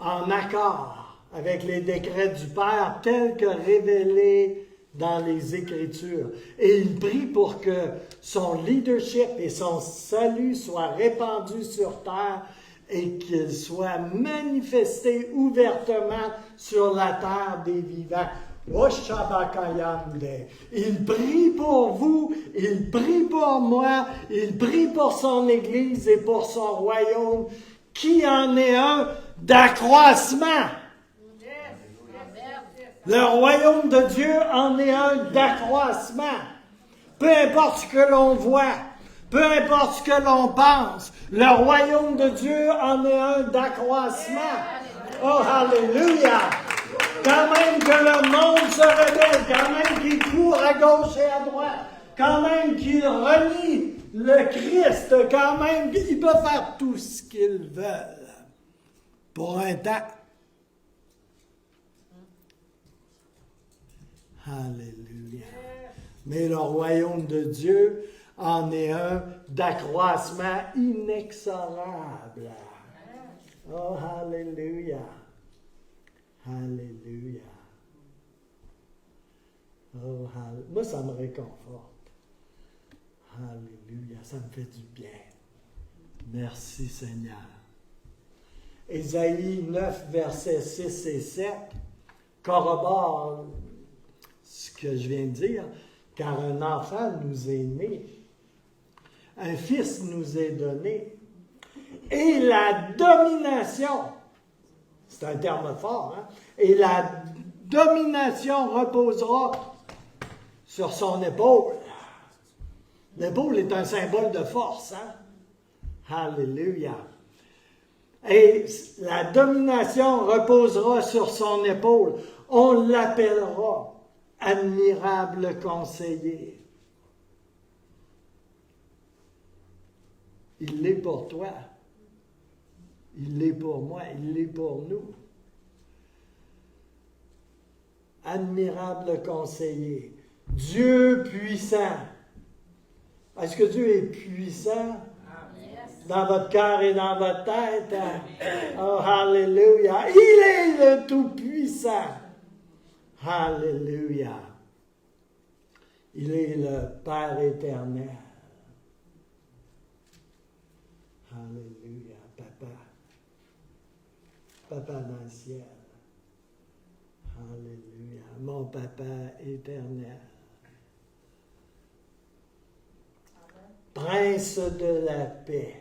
en accord avec les décrets du Père tels que révélés dans les Écritures. Et il prie pour que son leadership et son salut soient répandus sur terre et qu'il soit manifesté ouvertement sur la terre des vivants. Il prie pour vous, il prie pour moi, il prie pour son Église et pour son royaume, qui en est un d'accroissement. Le royaume de Dieu en est un d'accroissement. Peu importe ce que l'on voit, peu importe ce que l'on pense, le royaume de Dieu en est un d'accroissement. Oh, alléluia! Quand même que le monde se rebelle, quand même qu'il court à gauche et à droite, quand même qu'il renie le Christ, quand même qu'ils peuvent faire tout ce qu'ils veulent pour un temps. Alléluia. Mais le royaume de Dieu en est un d'accroissement inexorable. Oh, alléluia. Alléluia. Oh, moi, ça me réconforte. Alléluia. Ça me fait du bien. Merci, Seigneur. Ésaïe 9, versets 6 et 7 corrobore ce que je viens de dire, car un enfant nous est né, un fils nous est donné, et la domination, c'est un terme fort, hein? Et la domination reposera sur son épaule. L'épaule est un symbole de force, hein? Alléluia. Et la domination reposera sur son épaule. On l'appellera admirable conseiller. Il l'est pour toi. Il l'est pour moi. Il l'est pour nous. Admirable conseiller. Dieu puissant. Est-ce que Dieu est puissant? Dans votre cœur et dans votre tête. Oh, alléluia. Il est le Tout-Puissant. Alléluia. Il est le Père éternel. Alléluia. Papa. Papa dans le ciel. Alléluia. Mon Papa éternel. Prince de la paix.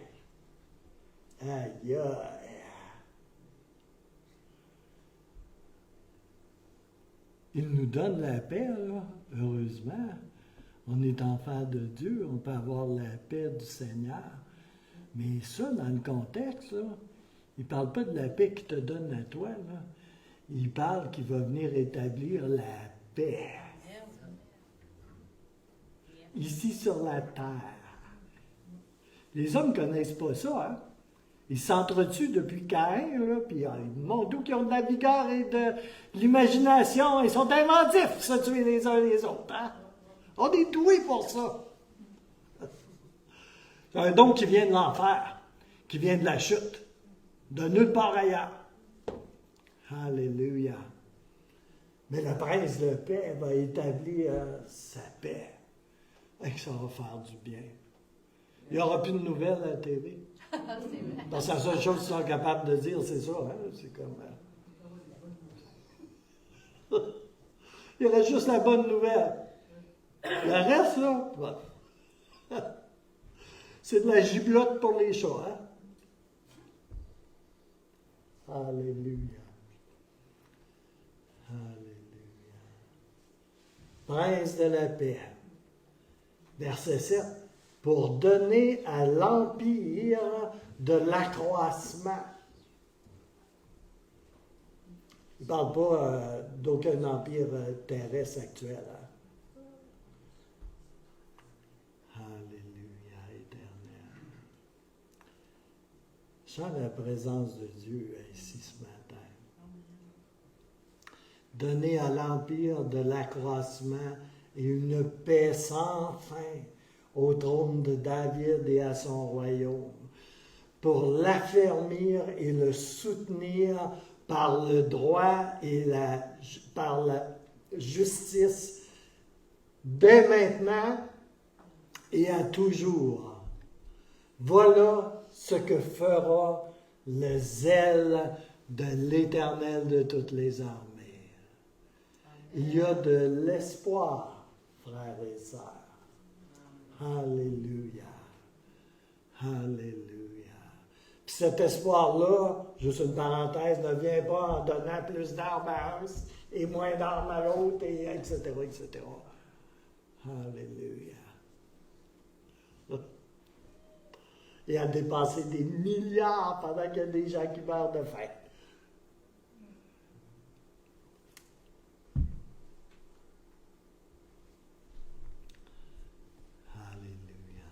Aïe, aïe. Il nous donne la paix, là, heureusement. On est enfant de Dieu, on peut avoir la paix du Seigneur. Mais ça, dans le contexte, là, il ne parle pas de la paix qu'il te donne à toi. Là. Il parle qu'il va venir établir la paix. Ici sur la terre. Les hommes ne connaissent pas ça, hein? Ils s'entretuent depuis Caïn, là, puis ils montrent d'où qu'ils ont de la vigueur et de l'imagination. Ils sont inventifs, se tuer les uns les autres, hein? On est doués pour ça. C'est un don qui vient de l'enfer, qui vient de la chute, de nulle part ailleurs. Alléluia. Mais le prince de paix va établir sa paix. Et ça va faire du bien. Il n'y aura plus de nouvelles à la TV. Parce que la seule chose qu'ils sont capables de dire, c'est ça. Hein? C'est comme... Il y aurait juste la bonne nouvelle. Le reste, là, c'est de la giblotte pour les chats. Hein? Alléluia. Alléluia. Prince de la paix. Verset 7. Pour donner à l'empire de l'accroissement. Il ne parle pas d'aucun empire terrestre actuel. Hein? Alléluia, éternel. Je sens la présence de Dieu ici ce matin. Donner à l'empire de l'accroissement et une paix sans fin au trône de David et à son royaume, pour l'affermir et le soutenir par le droit et par la justice, dès maintenant et à toujours. Voilà ce que fera le zèle de l'Éternel de toutes les armées. Il y a de l'espoir, frères et sœurs. Alléluia. Alléluia. Puis cet espoir-là, juste une parenthèse, ne vient pas en donnant plus d'armes à un et moins d'armes à l'autre, et etc., etc. Alléluia. Et à dépenser des milliards pendant qu'il y a des gens qui meurent de faim. Alléluia.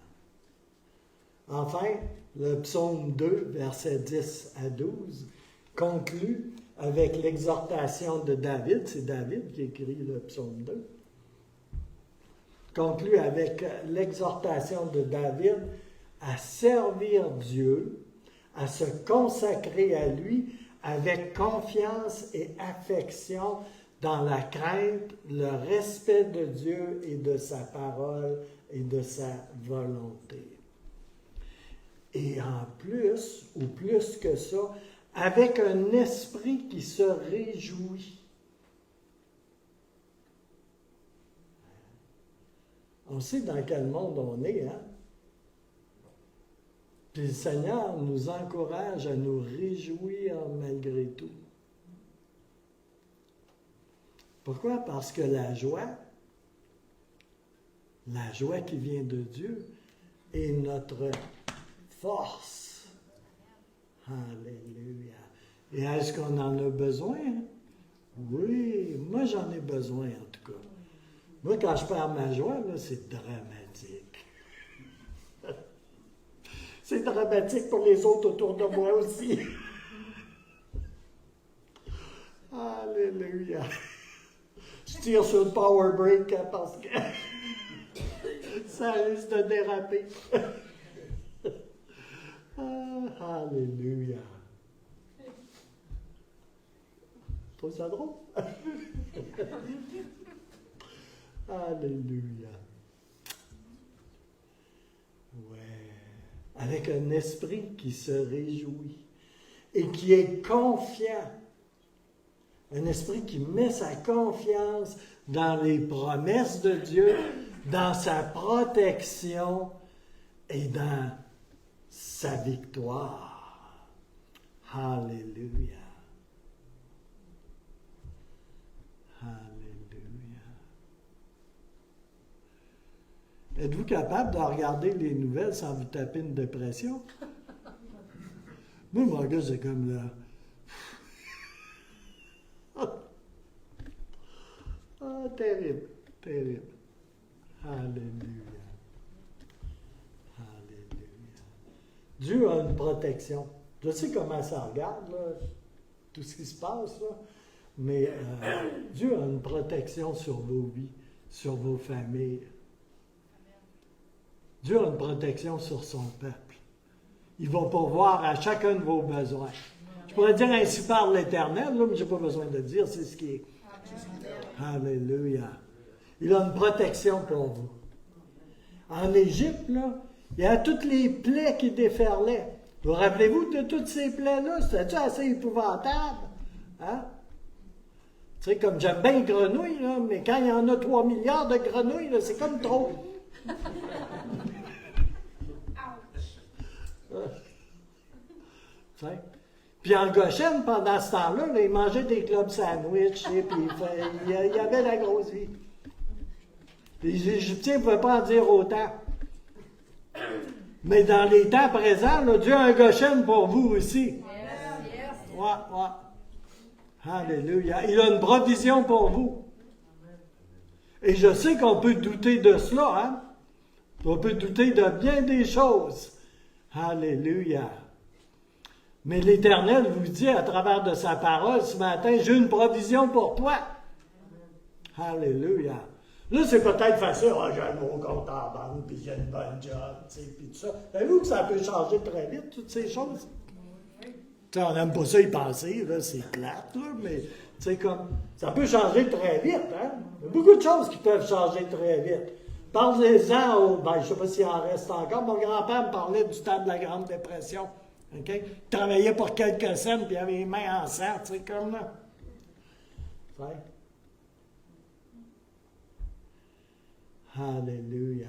Enfin, le psaume 2, versets 10 à 12, conclut avec l'exhortation de David. C'est David qui écrit le psaume 2. Conclut avec l'exhortation de David à servir Dieu, à se consacrer à lui avec confiance et affection dans la crainte, le respect de Dieu et de sa parole et de sa volonté. Et en plus, ou plus que ça, avec un esprit qui se réjouit. On sait dans quel monde on est, hein? Puis le Seigneur nous encourage à nous réjouir malgré tout. Pourquoi? Parce que la joie qui vient de Dieu, est notre force. Alléluia. Et est-ce qu'on en a besoin? Oui, moi j'en ai besoin en tout cas. Moi, quand je perds ma joie, là, c'est dramatique. C'est dramatique pour les autres autour de moi aussi. Alléluia. Je tire sur le power break parce que ça risque de déraper. Alléluia. Trouve ça drôle? Alléluia. Ouais. Avec un esprit qui se réjouit et qui est confiant. Un esprit qui met sa confiance dans les promesses de Dieu, dans sa protection et dans sa victoire. Alléluia. Alléluia. Êtes-vous capable de regarder les nouvelles sans vous taper une dépression? Moi, mon gars, c'est comme là. Ah, terrible, terrible. Alléluia. Alléluia. Dieu a une protection. Je sais comment ça regarde, là, tout ce qui se passe, là, mais Dieu a une protection sur vos vies, sur vos familles. Dieu a une protection sur son peuple. Il va pourvoir à chacun de vos besoins. Je pourrais dire ainsi parle l'Éternel, là, mais je n'ai pas besoin de le dire, c'est ce qui est. Alléluia. Il a une protection pour vous. En Égypte, là, il y a toutes les plaies qui déferlaient. Vous rappelez-vous de toutes ces plaies-là? C'était-tu assez épouvantable? Hein? Tu sais, comme j'aime bien les grenouilles, là, mais quand il y en a 3 milliards de grenouilles, là, c'est comme trop. Puis en Goshen, pendant ce temps-là, là, ils mangeaient des clubs sandwich, et puis il y avait la grosse vie. Les Égyptiens ne pouvaient pas en dire autant. Mais dans les temps présents, là, Dieu a un Goshen pour vous aussi. Ouais. Alléluia. Il a une provision pour vous. Et je sais qu'on peut douter de cela, hein? On peut douter de bien des choses. Alléluia. Mais l'Éternel vous dit à travers de sa parole ce matin, j'ai une provision pour toi. Alléluia. Là, c'est peut-être facile. Ah, j'ai un gros compte en banque, puis j'ai une bonne job, tu sais, puis tout ça. Savez-vous que ça peut changer très vite, toutes ces choses? Tu sais, on n'aime pas ça y penser, là, c'est plate, là, mais tu sais, comme, ça peut changer très vite, hein? Il y a beaucoup de choses qui peuvent changer très vite. Parlez-en je ne sais pas s'il en reste encore. Mon grand-père me parlait du temps de la Grande Dépression. OK? Il travaillait pour quelques cents, puis il avait les mains en sang, tu sais, comme là. Ouais. Alléluia.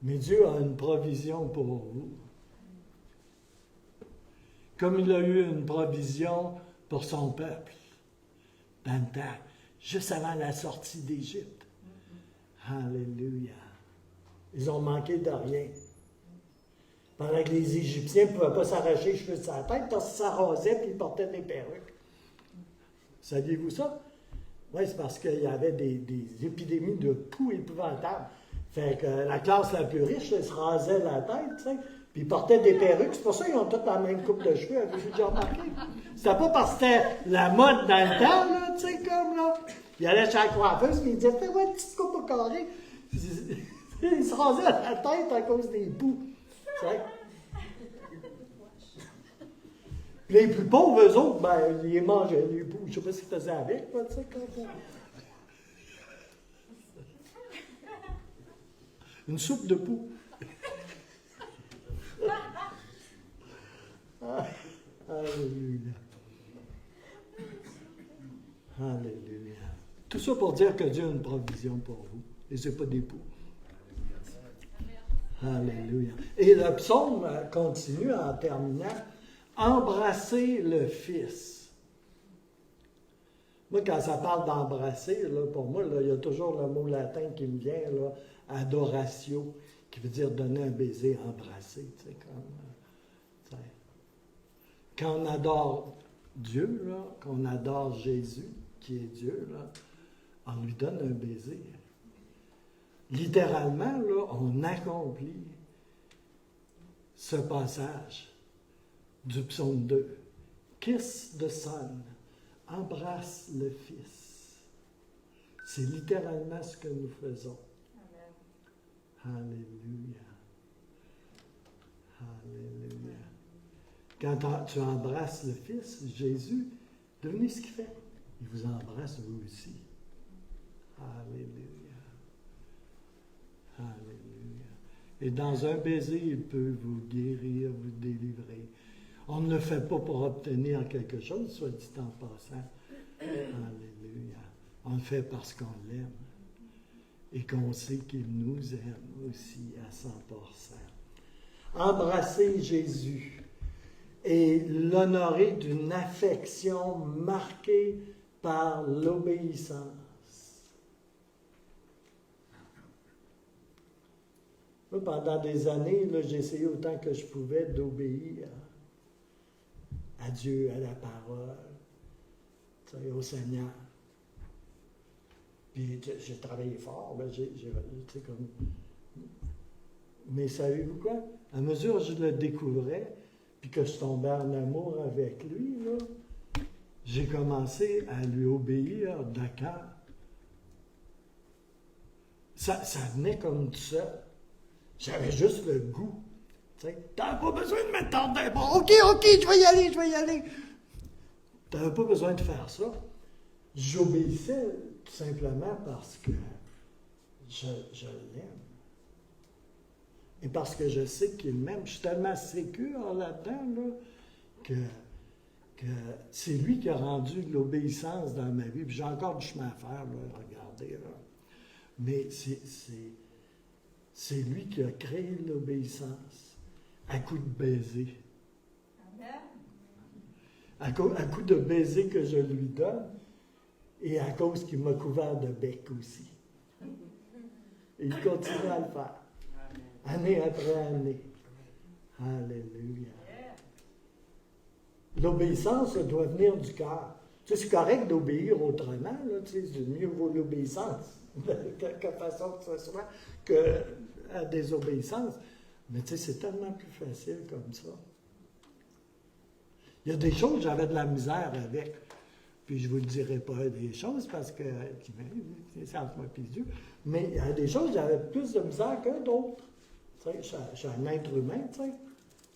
Mais Dieu a une provision pour vous. Comme il a eu une provision pour son peuple, dans le temps, juste avant la sortie d'Égypte. Alléluia. Ils ont manqué de rien. Pendant que les Égyptiens ne pouvaient pas s'arracher les cheveux de sa tête parce qu'ils s'arrosaient et ils portaient des perruques. Saviez-vous ça? Oui, c'est parce qu'il y avait des épidémies de poux épouvantables. Fait que la classe la plus riche, elle se rasait la tête, tu sais, puis ils portaient des perruques. C'est pour ça qu'ils ont toutes la même coupe de cheveux, avez-vous déjà remarqué? C'était pas parce que c'était la mode dans le temps, là, tu sais, comme là. Il allait chez la coiffeuse, puis il disait, fais-moi une petite coupe au carré. Il se rasait la tête à cause des poux. Tu sais? Puis les plus pauvres, eux autres, ben, ils mangeaient les poux. Je ne sais pas ce qu'ils faisaient avec, tu sais, quand une soupe de poux. Alléluia. Alléluia. Tout ça pour dire que Dieu a une provision pour vous. Et ce n'est pas des poux. Alléluia. Et le psaume continue en terminant. Embrasser le Fils. Moi, quand ça parle d'embrasser, là, pour moi, là, il y a toujours le mot latin qui me vient, là, adoratio, qui veut dire donner un baiser, embrasser. Tu sais, comme, tu sais. Quand on adore Dieu, là, qu'on adore Jésus, qui est Dieu, là, on lui donne un baiser. Littéralement, là, on accomplit ce passage du psaume 2. Kiss the Son. Embrasse le Fils. C'est littéralement ce que nous faisons. Amen. Alléluia. Alléluia. Quand tu embrasses le Fils, Jésus, devinez ce qu'il fait. Il vous embrasse vous aussi. Alléluia. Alléluia. Et dans un baiser, il peut vous guérir, vous délivrer. On ne le fait pas pour obtenir quelque chose, soit dit en passant. Alléluia. On le fait parce qu'on l'aime et qu'on sait qu'il nous aime aussi à 100%. Embrasser Jésus et l'honorer d'une affection marquée par l'obéissance. Moi, pendant des années, là, j'ai essayé autant que je pouvais d'obéir à Dieu, à la parole, au Seigneur. Puis j'ai travaillé fort, ben, comme... Mais savez-vous quoi? À mesure que je le découvrais, puis que je tombais en amour avec lui, là, j'ai commencé à lui obéir de cœur. Ça venait comme tout ça. J'avais juste le goût. Tu n'avais pas besoin de me tendre un bras. OK, je vais y aller. Tu n'avais pas besoin de faire ça. J'obéissais tout simplement parce que je l'aime. Et parce que je sais qu'il m'aime. Je suis tellement sécure là-dedans là, que c'est lui qui a rendu l'obéissance dans ma vie. Puis j'ai encore du chemin à faire, là, regardez. Là. Mais c'est lui qui a créé l'obéissance à coup de baiser. À coup de baiser que je lui donne et à cause qu'il m'a couvert de bec aussi. Et il continue à le faire. Année après année. Alléluia. L'obéissance doit venir du cœur. Tu sais, c'est correct d'obéir autrement, là, tu sais, c'est mieux vaut l'obéissance, de quelque façon que ce soit, qu'à désobéissance. Mais tu sais, c'est tellement plus facile comme ça. Il y a des choses, j'avais de la misère avec. Puis je ne vous le dirai pas des choses parce que c'est entre moi et Dieu. Mais il y a des choses, j'avais plus de misère que d'autres. Tu sais, je suis un être humain, tu sais.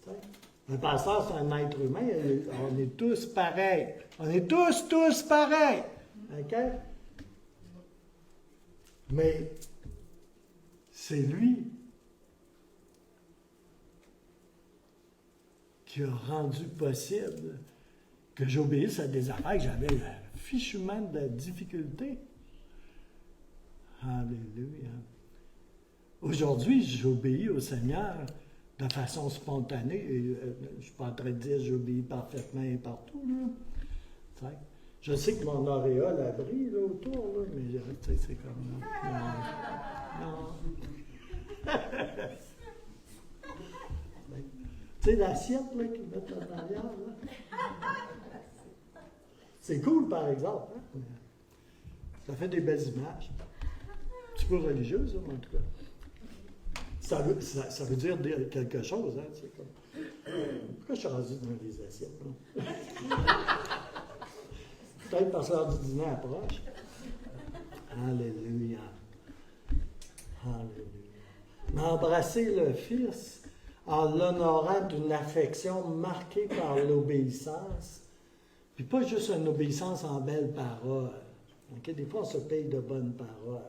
T'sais? Un pasteur, c'est un être humain. On est tous pareils. On est tous pareils. OK? Mais c'est lui qui a rendu possible que j'obéisse à des affaires que j'avais fichument de difficulté. Alléluia. Aujourd'hui, j'obéis au Seigneur de façon spontanée. Et, je ne suis pas en train de dire que j'obéis parfaitement et partout. Là. Je sais que mon auréole a brillé là, autour, là, mais c'est comme... Non. Tu sais, l'assiette là, qu'ils mettent en arrière, là. C'est cool, par exemple. Hein? Ça fait des belles images. Un petit peu religieuses, en tout cas. Ça veut dire quelque chose. Hein? C'est comme... Pourquoi je suis rendu dans les assiettes? Peut-être parce que l'heure du dîner approche. Alléluia. Alléluia. Mais embrasser le Fils en l'honorant d'une affection marquée par l'obéissance, puis pas juste une obéissance en belles paroles. Okay? Des fois, on se paye de bonnes paroles.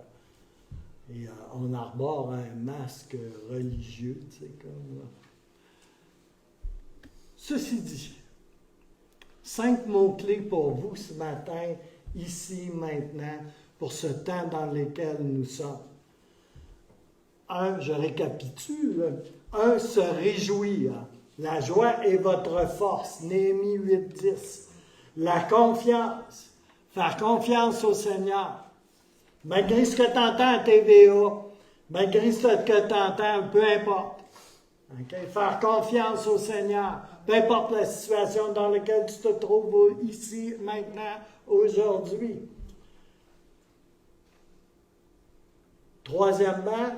Et on arbore un masque religieux, tu sais, comme... Ceci dit, 5 mots-clés pour vous ce matin, ici, maintenant, pour ce temps dans lequel nous sommes. 1, je récapitule. 1, se réjouir. La joie est votre force. Néhémie 8:10. La confiance. Faire confiance au Seigneur. Malgré ce que tu entends à TVA, malgré ce que tu entends, peu importe. Okay? Faire confiance au Seigneur. Peu importe la situation dans laquelle tu te trouves ici, maintenant, aujourd'hui. Troisièmement,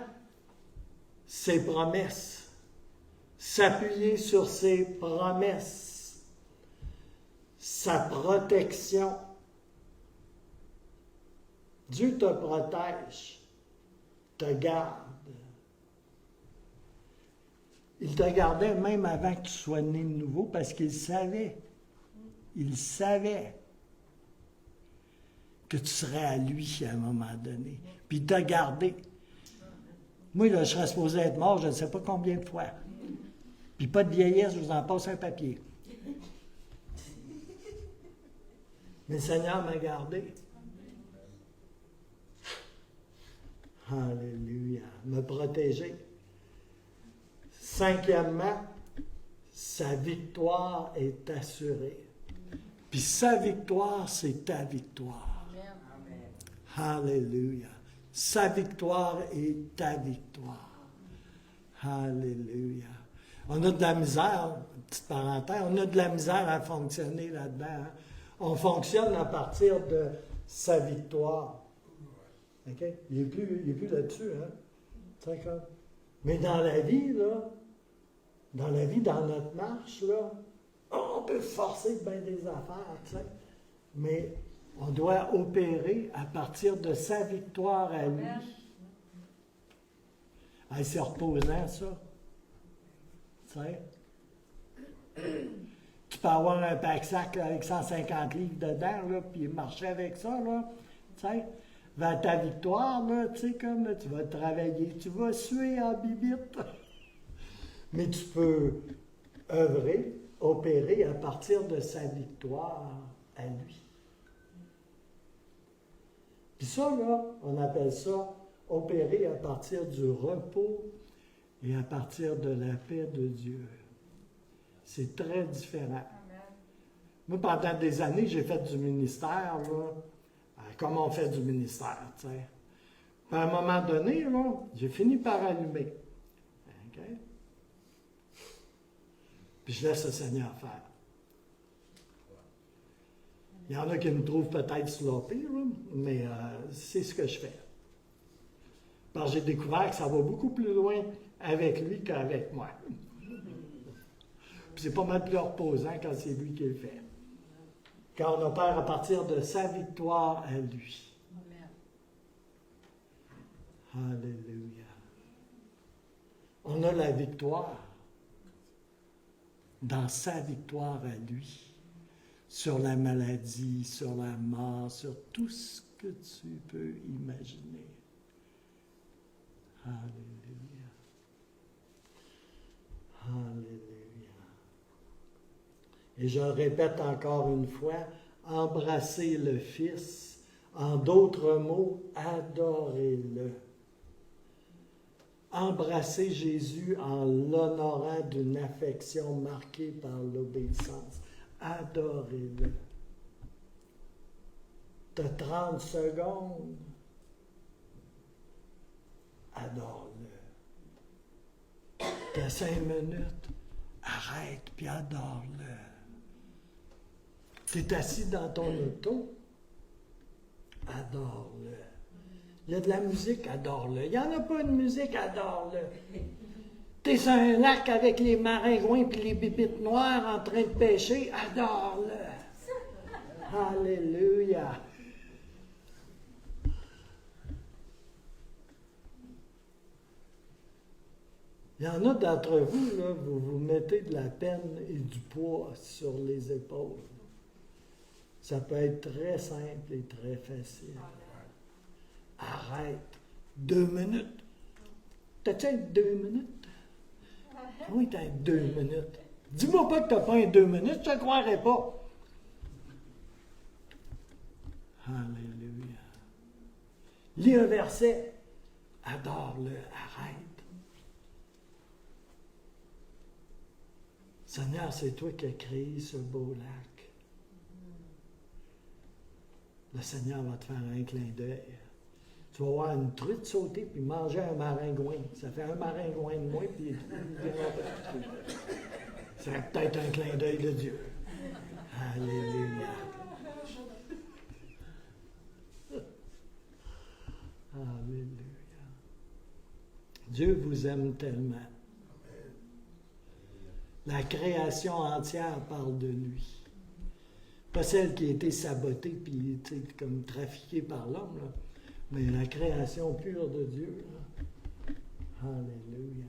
ses promesses. S'appuyer sur ses promesses. Sa protection. Dieu te protège, te garde. Il te gardait même avant que tu sois né de nouveau parce qu'il savait. Il savait que tu serais à lui à un moment donné. Puis il t'a gardé. Moi, là, je serais supposé être mort, je ne sais pas combien de fois. Puis pas de vieillesse, je vous en passe un papier. Mais le Seigneur m'a gardé. Alléluia. Me protéger. 5e, sa victoire est assurée. Puis sa victoire, c'est ta victoire. Amen. Alléluia. Sa victoire est ta victoire. Alléluia. On a de la misère, petite parenthèse, on a de la misère à fonctionner là-dedans. Hein? On fonctionne à partir de sa victoire. Okay? Il n'est plus là-dessus. Hein? Mais dans la vie, là, dans notre marche, là, on peut forcer bien des affaires, tu sais. Mais on doit opérer à partir de sa victoire à lui. Hey, c'est reposant, ça. Tu sais. Tu peux avoir un pack-sac avec 150 livres dedans, là, puis marcher avec ça, là. Tu sais. Vers ta victoire, là, tu sais, comme là, tu vas travailler, tu vas suer en bibite. Mais tu peux œuvrer, opérer à partir de sa victoire à lui. Puis ça, là, on appelle ça opérer à partir du repos et à partir de la paix de Dieu. C'est très différent. Moi, pendant des années, j'ai fait du ministère, là, comme on fait du ministère, tu sais. Puis à un moment donné, là, j'ai fini par allumer. OK? Puis je laisse le Seigneur faire. Il y en a qui me trouvent peut-être sloppy, là, mais c'est ce que je fais. Parce que j'ai découvert que ça va beaucoup plus loin avec lui qu'avec moi. Puis c'est pas mal plus reposant quand c'est lui qui le fait. Quand on opère à partir de sa victoire à lui. Amen. Alléluia. On a la victoire. dans sa victoire à lui, sur la maladie, sur la mort, sur tout ce que tu peux imaginer. Alléluia. Alléluia. Et je le répète encore une fois, embrassez le Fils, en d'autres mots, adorez-le. Embrassez Jésus en l'honorant d'une affection marquée par l'obéissance. Adorez-le. Tu as 30 secondes. Adore-le. Tu as 5 minutes. Arrête puis adore-le. Tu es assis dans ton auto. Adore-le. Il y a de la musique, adore-le. Il n'y en a pas de musique, adore-le. Tu es sur un lac avec les maringouins et les bibites noires en train de pêcher, adore-le. Alléluia. Il y en a d'entre vous, là, vous vous mettez de la peine et du poids sur les épaules. Ça peut être très simple et très facile. Arrête. 2 minutes. T'as-tu un 2 minutes? Oui, t'as un 2 minutes. Dis-moi pas que t'as pas un 2 minutes, je te croirais pas. Alléluia. Lis un verset. Adore-le. Arrête. Seigneur, c'est toi qui as créé ce beau lac. Le Seigneur va te faire un clin d'œil. Tu vas voir une truite sauter puis manger un maringouin. Ça fait un maringouin de moins, puis c'est peut-être un clin d'œil de Dieu. Alléluia. Alléluia. Dieu vous aime tellement. La création entière parle de lui. Pas celle qui a été sabotée puis comme trafiquée par l'homme, là. Mais la création pure de Dieu. Là. Alléluia.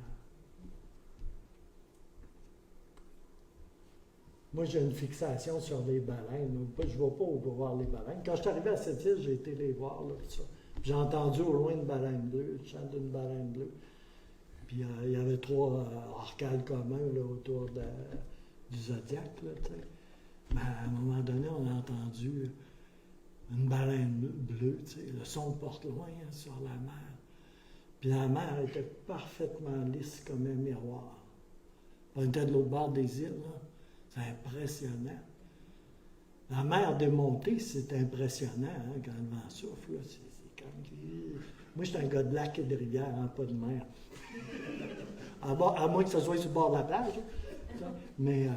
Moi, j'ai une fixation sur les baleines. Je ne vais pas voir les baleines. Quand je suis arrivé à cette île, j'ai été les voir. Là, tout ça. J'ai entendu au loin une baleine bleue, le chant d'une baleine bleue. Puis il y avait 3 orcales communs là, autour du zodiaque. Là, mais à un moment donné, on a entendu une baleine bleue. Le son porte loin hein, sur la mer. Puis la mer était parfaitement lisse comme un miroir. On était de l'autre bord des îles. Là. C'est impressionnant. La mer démontée, c'est impressionnant hein, quand le vent souffle. Là. C'est comme... Moi, je suis un gars de lac et de rivière, hein, pas de mer. À moins que ce soit sur le bord de la plage. Hein. Mais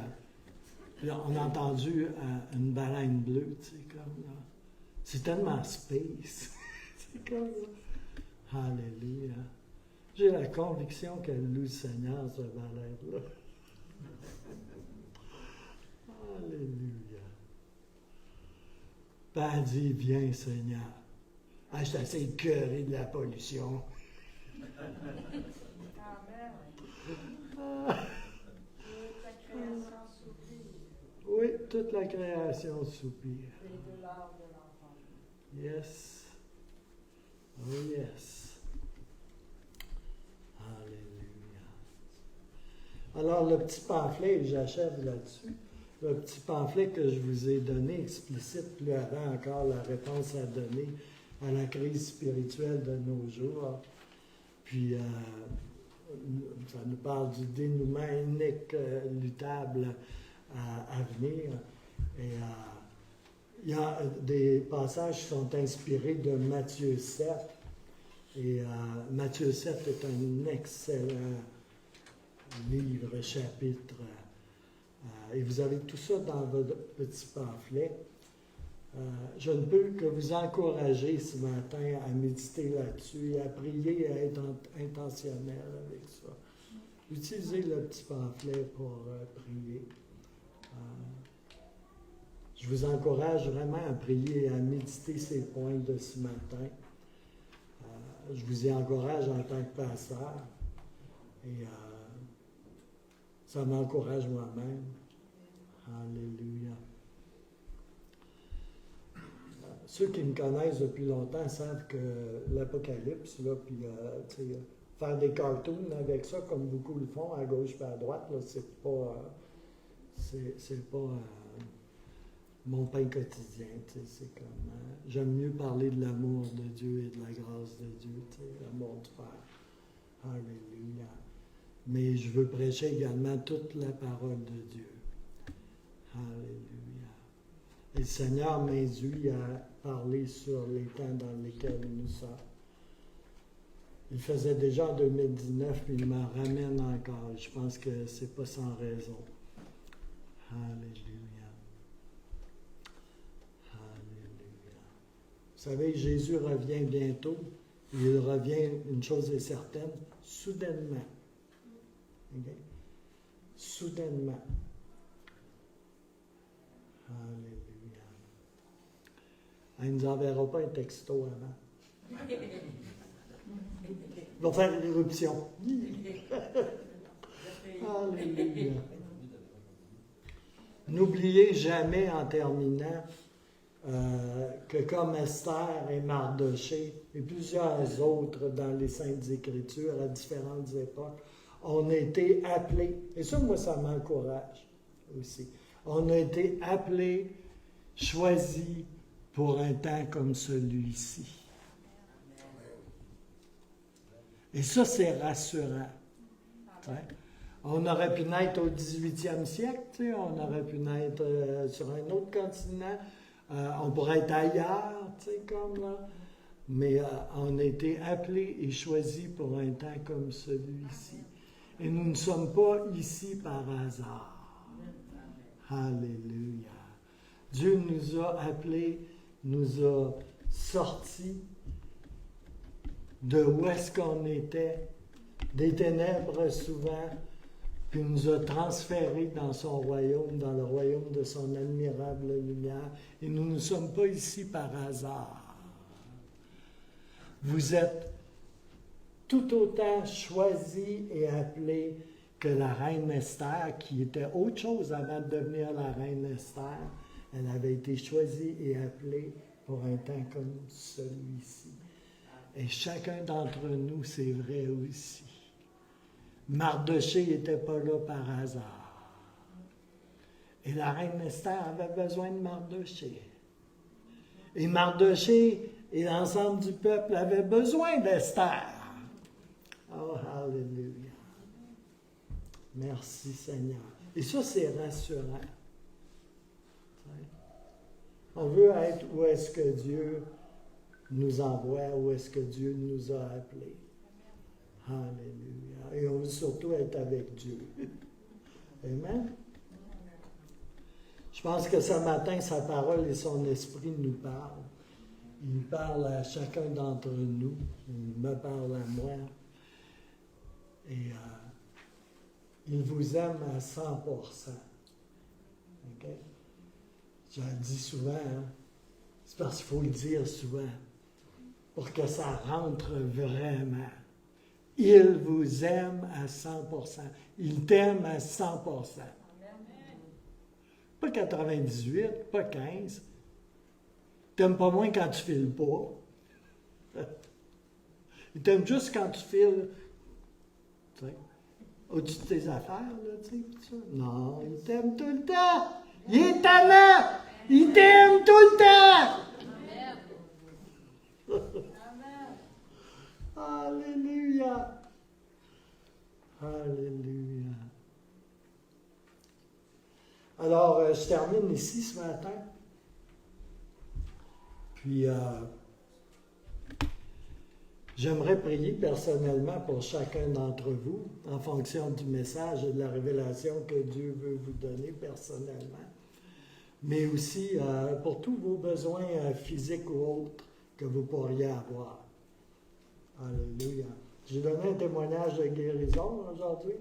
on a entendu une baleine bleue, tu sais, comme là. C'est tellement space. C'est comme ça. Alléluia. J'ai la conviction qu'elle loue le Seigneur, cette baleine-là. Alléluia. Ben, dis, viens, Seigneur. Ah, je suis assez écœuré de la pollution. Oui, toute la création soupire. Yes. Oh yes. Alléluia. Alors, le petit pamphlet, j'achève là-dessus. Le petit pamphlet que je vous ai donné, explicite plus avant encore la réponse à donner à la crise spirituelle de nos jours. Puis, ça nous parle du dénouement inéluctable à venir. Et il y a des passages qui sont inspirés de Matthieu 7. Et Matthieu 7 est un excellent livre, chapitre. Et vous avez tout ça dans votre petit pamphlet. Je ne peux que vous encourager ce matin à méditer là-dessus et à prier et à être intentionnel avec ça. Utilisez le petit pamphlet pour prier. Je vous encourage vraiment à prier et à méditer ces points de ce matin. Je vous y encourage en tant que pasteur. Et Ça m'encourage moi-même. Alléluia. Ceux qui me connaissent depuis longtemps savent que l'Apocalypse, là, puis faire des cartoons avec ça, comme beaucoup le font, à gauche et à droite, là, c'est pas mon pain quotidien. C'est comme j'aime mieux parler de l'amour de Dieu et de la grâce de Dieu, l'amour du Père. Alléluia. Mais je veux prêcher également toute la parole de Dieu. Alléluia. Et le Seigneur m'induit à parler sur les temps dans lesquels nous sommes. Il faisait déjà en 2019, puis il m'en ramène encore. Je pense que c'est pas sans raison. Alléluia. Alléluia. Vous savez, Jésus revient bientôt. Il revient, une chose est certaine, soudainement. Okay? Soudainement. Alléluia. Il ne nous enverra pas un texto avant. Il va faire une éruption. Alléluia. N'oubliez jamais, en terminant, que comme Esther et Mardochée et plusieurs autres dans les Saintes Écritures à différentes époques, on a été appelés, et ça, moi, ça m'encourage aussi, on a été appelés, choisis pour un temps comme celui-ci. Et ça, c'est rassurant. T'sais. On aurait pu naître au 18e siècle, on aurait pu naître sur un autre continent, on pourrait être ailleurs, comme là. Mais on a été appelés et choisis pour un temps comme celui-ci. Et nous ne sommes pas ici par hasard. Alléluia. Dieu nous a appelés, nous a sortis de où est-ce qu'on était, des ténèbres souvent, puis nous a transférés dans son royaume, dans le royaume de son admirable lumière. Et nous ne sommes pas ici par hasard. Vous êtes tout autant choisis et appelés que la reine Esther, qui était autre chose avant de devenir la reine Esther. Elle avait été choisie et appelée pour un temps comme celui-ci. Et chacun d'entre nous, c'est vrai aussi. Mardochée n'était pas là par hasard. Et la reine Esther avait besoin de Mardochée. Et Mardochée et l'ensemble du peuple avaient besoin d'Esther. Oh, alléluia. Merci Seigneur. Et ça, c'est rassurant. On veut être où est-ce que Dieu nous envoie, où est-ce que Dieu nous a appelés. Alléluia. Et on veut surtout être avec Dieu. Amen. Je pense que ce matin, sa parole et son esprit nous parlent. Il parle à chacun d'entre nous. Il me parle à moi. Et il vous aime à 100%. Okay? Je le dis souvent, hein? C'est parce qu'il faut le dire souvent, pour que ça rentre vraiment. Il vous aime à 100%. Il t'aime à 100%. Pas 98, pas 15. T'aimes pas moins quand tu files pas. Il t'aime juste quand tu files, tu sais, au-dessus de tes affaires, là, tu sais, ça. Non, il t'aime tout le temps. Il est tannant. Il t'aime tout le temps. Alléluia. Alléluia. Alors, je termine ici ce matin. Puis, j'aimerais prier personnellement pour chacun d'entre vous, en fonction du message et de la révélation que Dieu veut vous donner personnellement. Mais aussi pour tous vos besoins physiques ou autres que vous pourriez avoir. Alléluia. J'ai donné un témoignage de guérison aujourd'hui.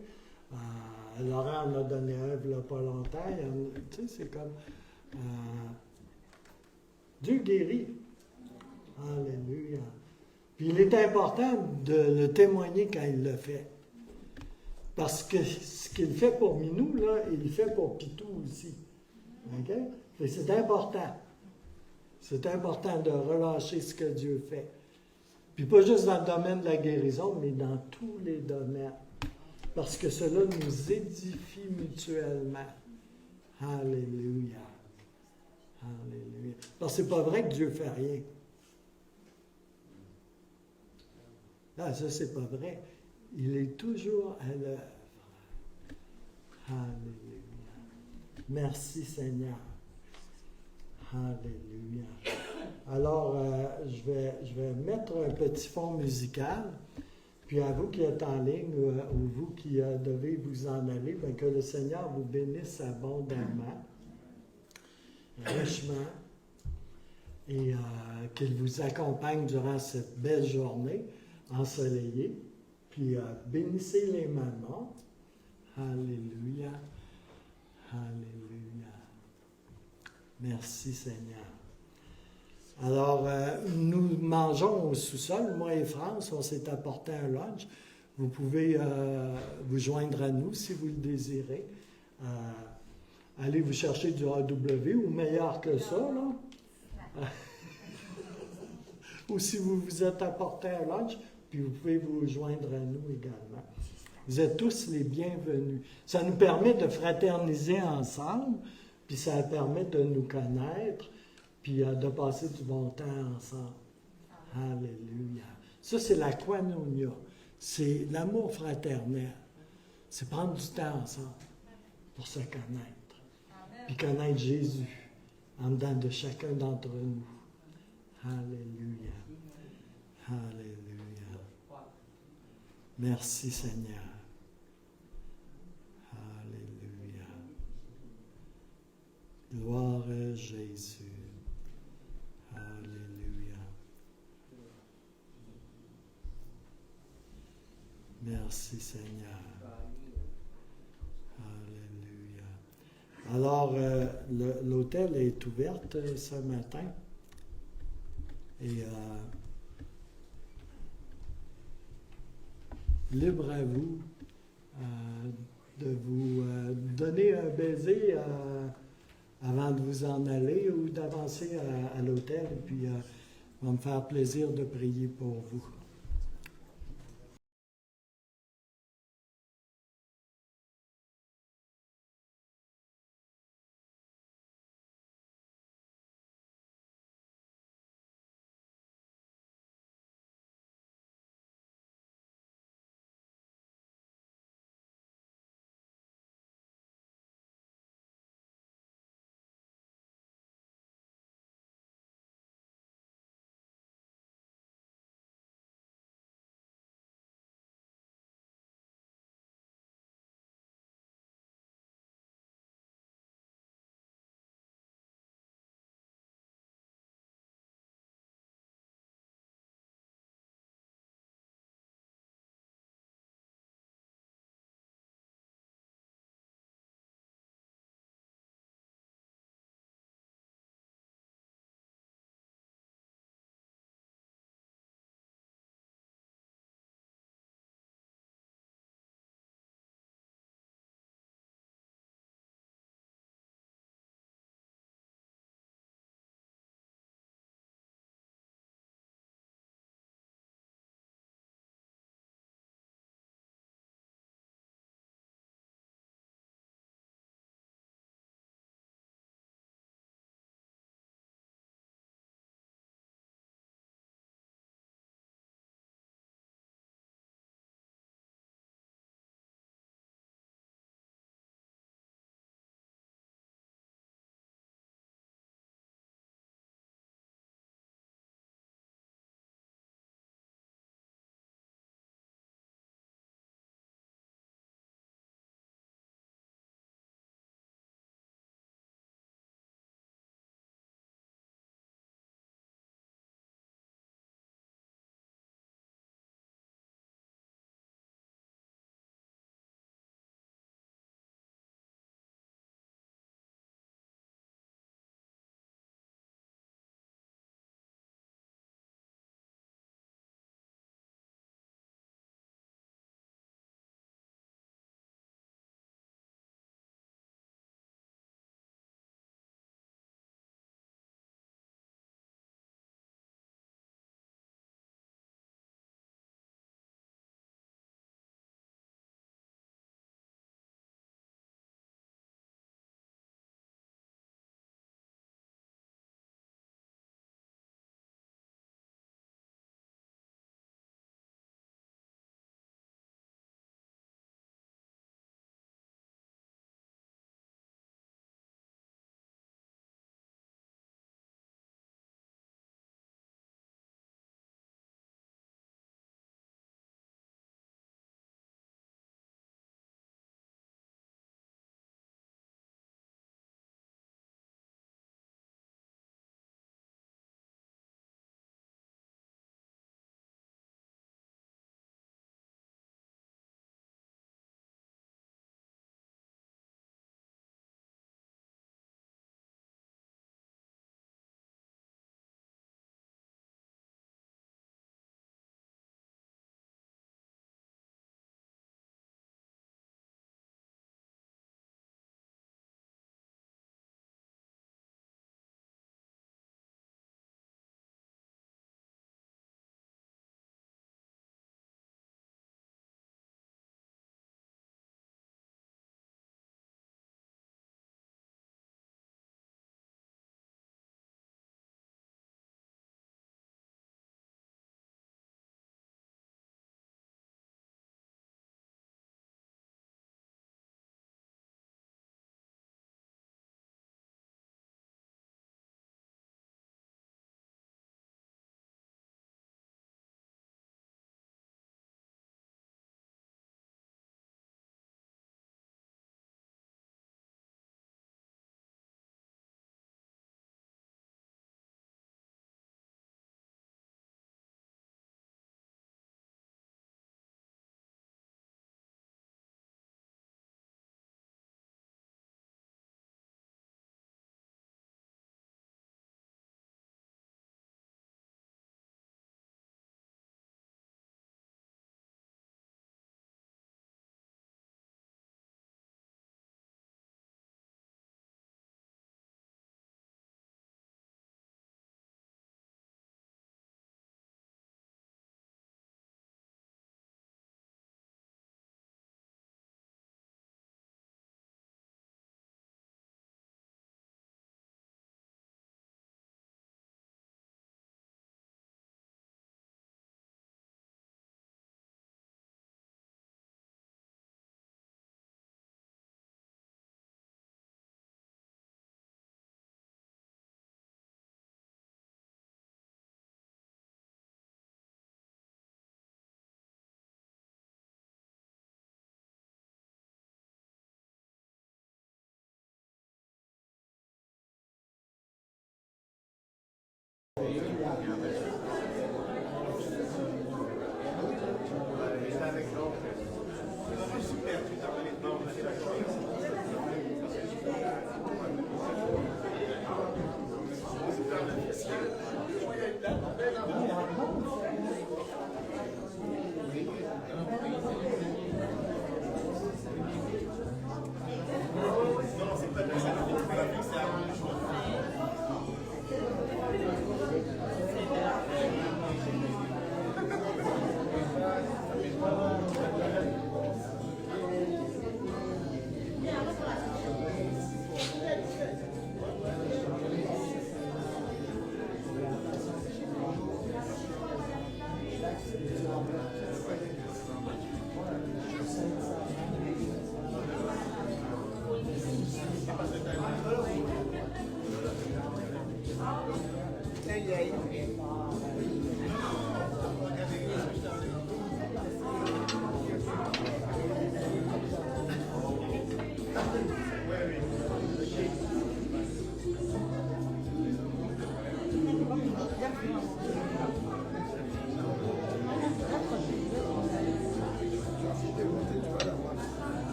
Laurent en a donné un il n'y a pas longtemps. Tu sais, c'est comme Dieu guérit. Alléluia. Puis il est important de le témoigner quand il le fait. Parce que ce qu'il fait pour Minou, là, il le fait pour Pitou aussi. OK? Et c'est important. C'est important de relâcher ce que Dieu fait. Puis pas juste dans le domaine de la guérison, mais dans tous les domaines. Parce que cela nous édifie mutuellement. Alléluia. Alléluia. Parce que c'est pas vrai que Dieu fait rien. Ah, ça, c'est pas vrai. Il est toujours à l'œuvre. Alléluia. Merci Seigneur. Alléluia. Alors, je vais mettre un petit fond musical. Puis à vous qui êtes en ligne ou vous qui devez vous en aller, bien, que le Seigneur vous bénisse abondamment, richement, et qu'il vous accompagne durant cette belle journée ensoleillée. Puis bénissez les mamans. Alléluia. Alléluia. Merci Seigneur. Alors, nous mangeons au sous-sol, moi et France, on s'est apporté un lunch. Vous pouvez vous joindre à nous si vous le désirez. Allez vous chercher du AW ou meilleur que ça, là. Ou si vous vous êtes apporté un lunch, puis vous pouvez vous joindre à nous également. Vous êtes tous les bienvenus. Ça nous permet de fraterniser ensemble, puis ça permet de nous connaître, puis de passer du bon temps ensemble. Alléluia. Ça, c'est la koinonia. C'est l'amour fraternel. C'est prendre du temps ensemble pour se connaître. Puis connaître Jésus en dedans de chacun d'entre nous. Alléluia. Alléluia. Merci Seigneur. Alléluia. Gloire à Jésus. Alléluia. Merci Seigneur. Alléluia. Alors, l'hôtel est ouvert ce matin. Et libre à vous de vous donner un baiser avant de vous en aller ou d'avancer à l'hôtel. Et puis, va me faire plaisir de prier pour vous.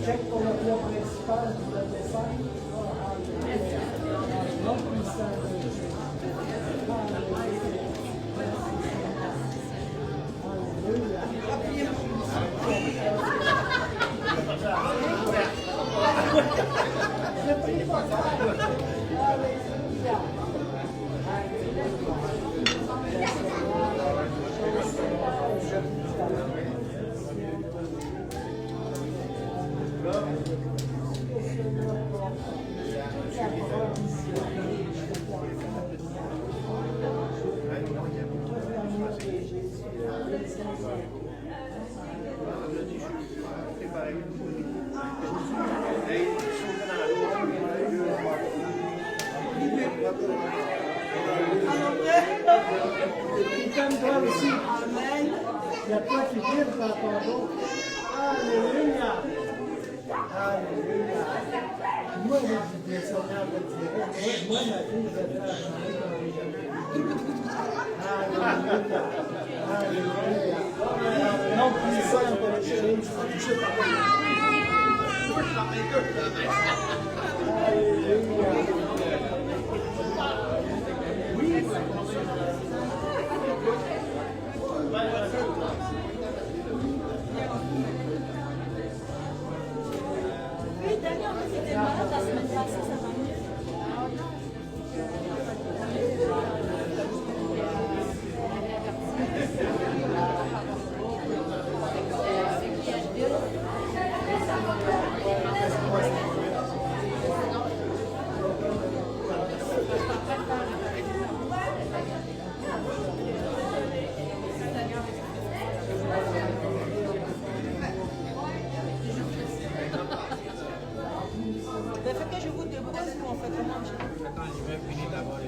Check pour le plat principal du dessin. Il t'aime toi aussi. Amen. Il y a toi qui vibre dans ton dos. Alléluia. Alléluia. Moi, le Seigneur me dirait, moi, ma fille, je vais faire chanter comme j'ai jamais vu. Alléluia. Alléluia. Non, puissant de l'église, touché par Alléluia. Oui, Daniel, on était malade la semaine passée, ça va mieux. Fait que je vous dépose ou on fait comment? Attends, je vais finir d'abord.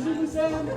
Je vous aime.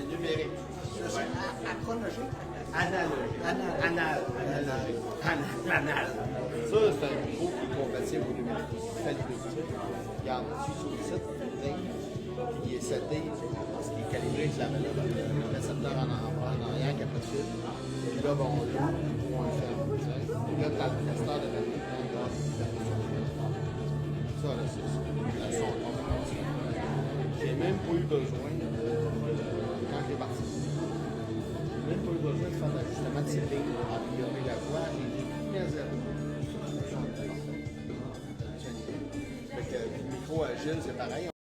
Numérique. Chronologique. Anal. Ça, c'est un micro qui est compatible au numérique. C'est le Bluetooth. Regarde, je suis sur le site, puis il est seté parce qu'il est calibré avec la valeur. Le récepteur en arrière qui a pas de fil. Puis là, bon, on l'ouvre pour un film. Et là, tu as le testeur de batterie. Ça, là, c'est le son. J'ai même pas eu besoin quand j'ai parti. J'ai même pas eu besoin de faire d'ajustement de setting pour améliorer la voix. J'ai tout mis à zéro. Fait que le micro agile, c'est pareil.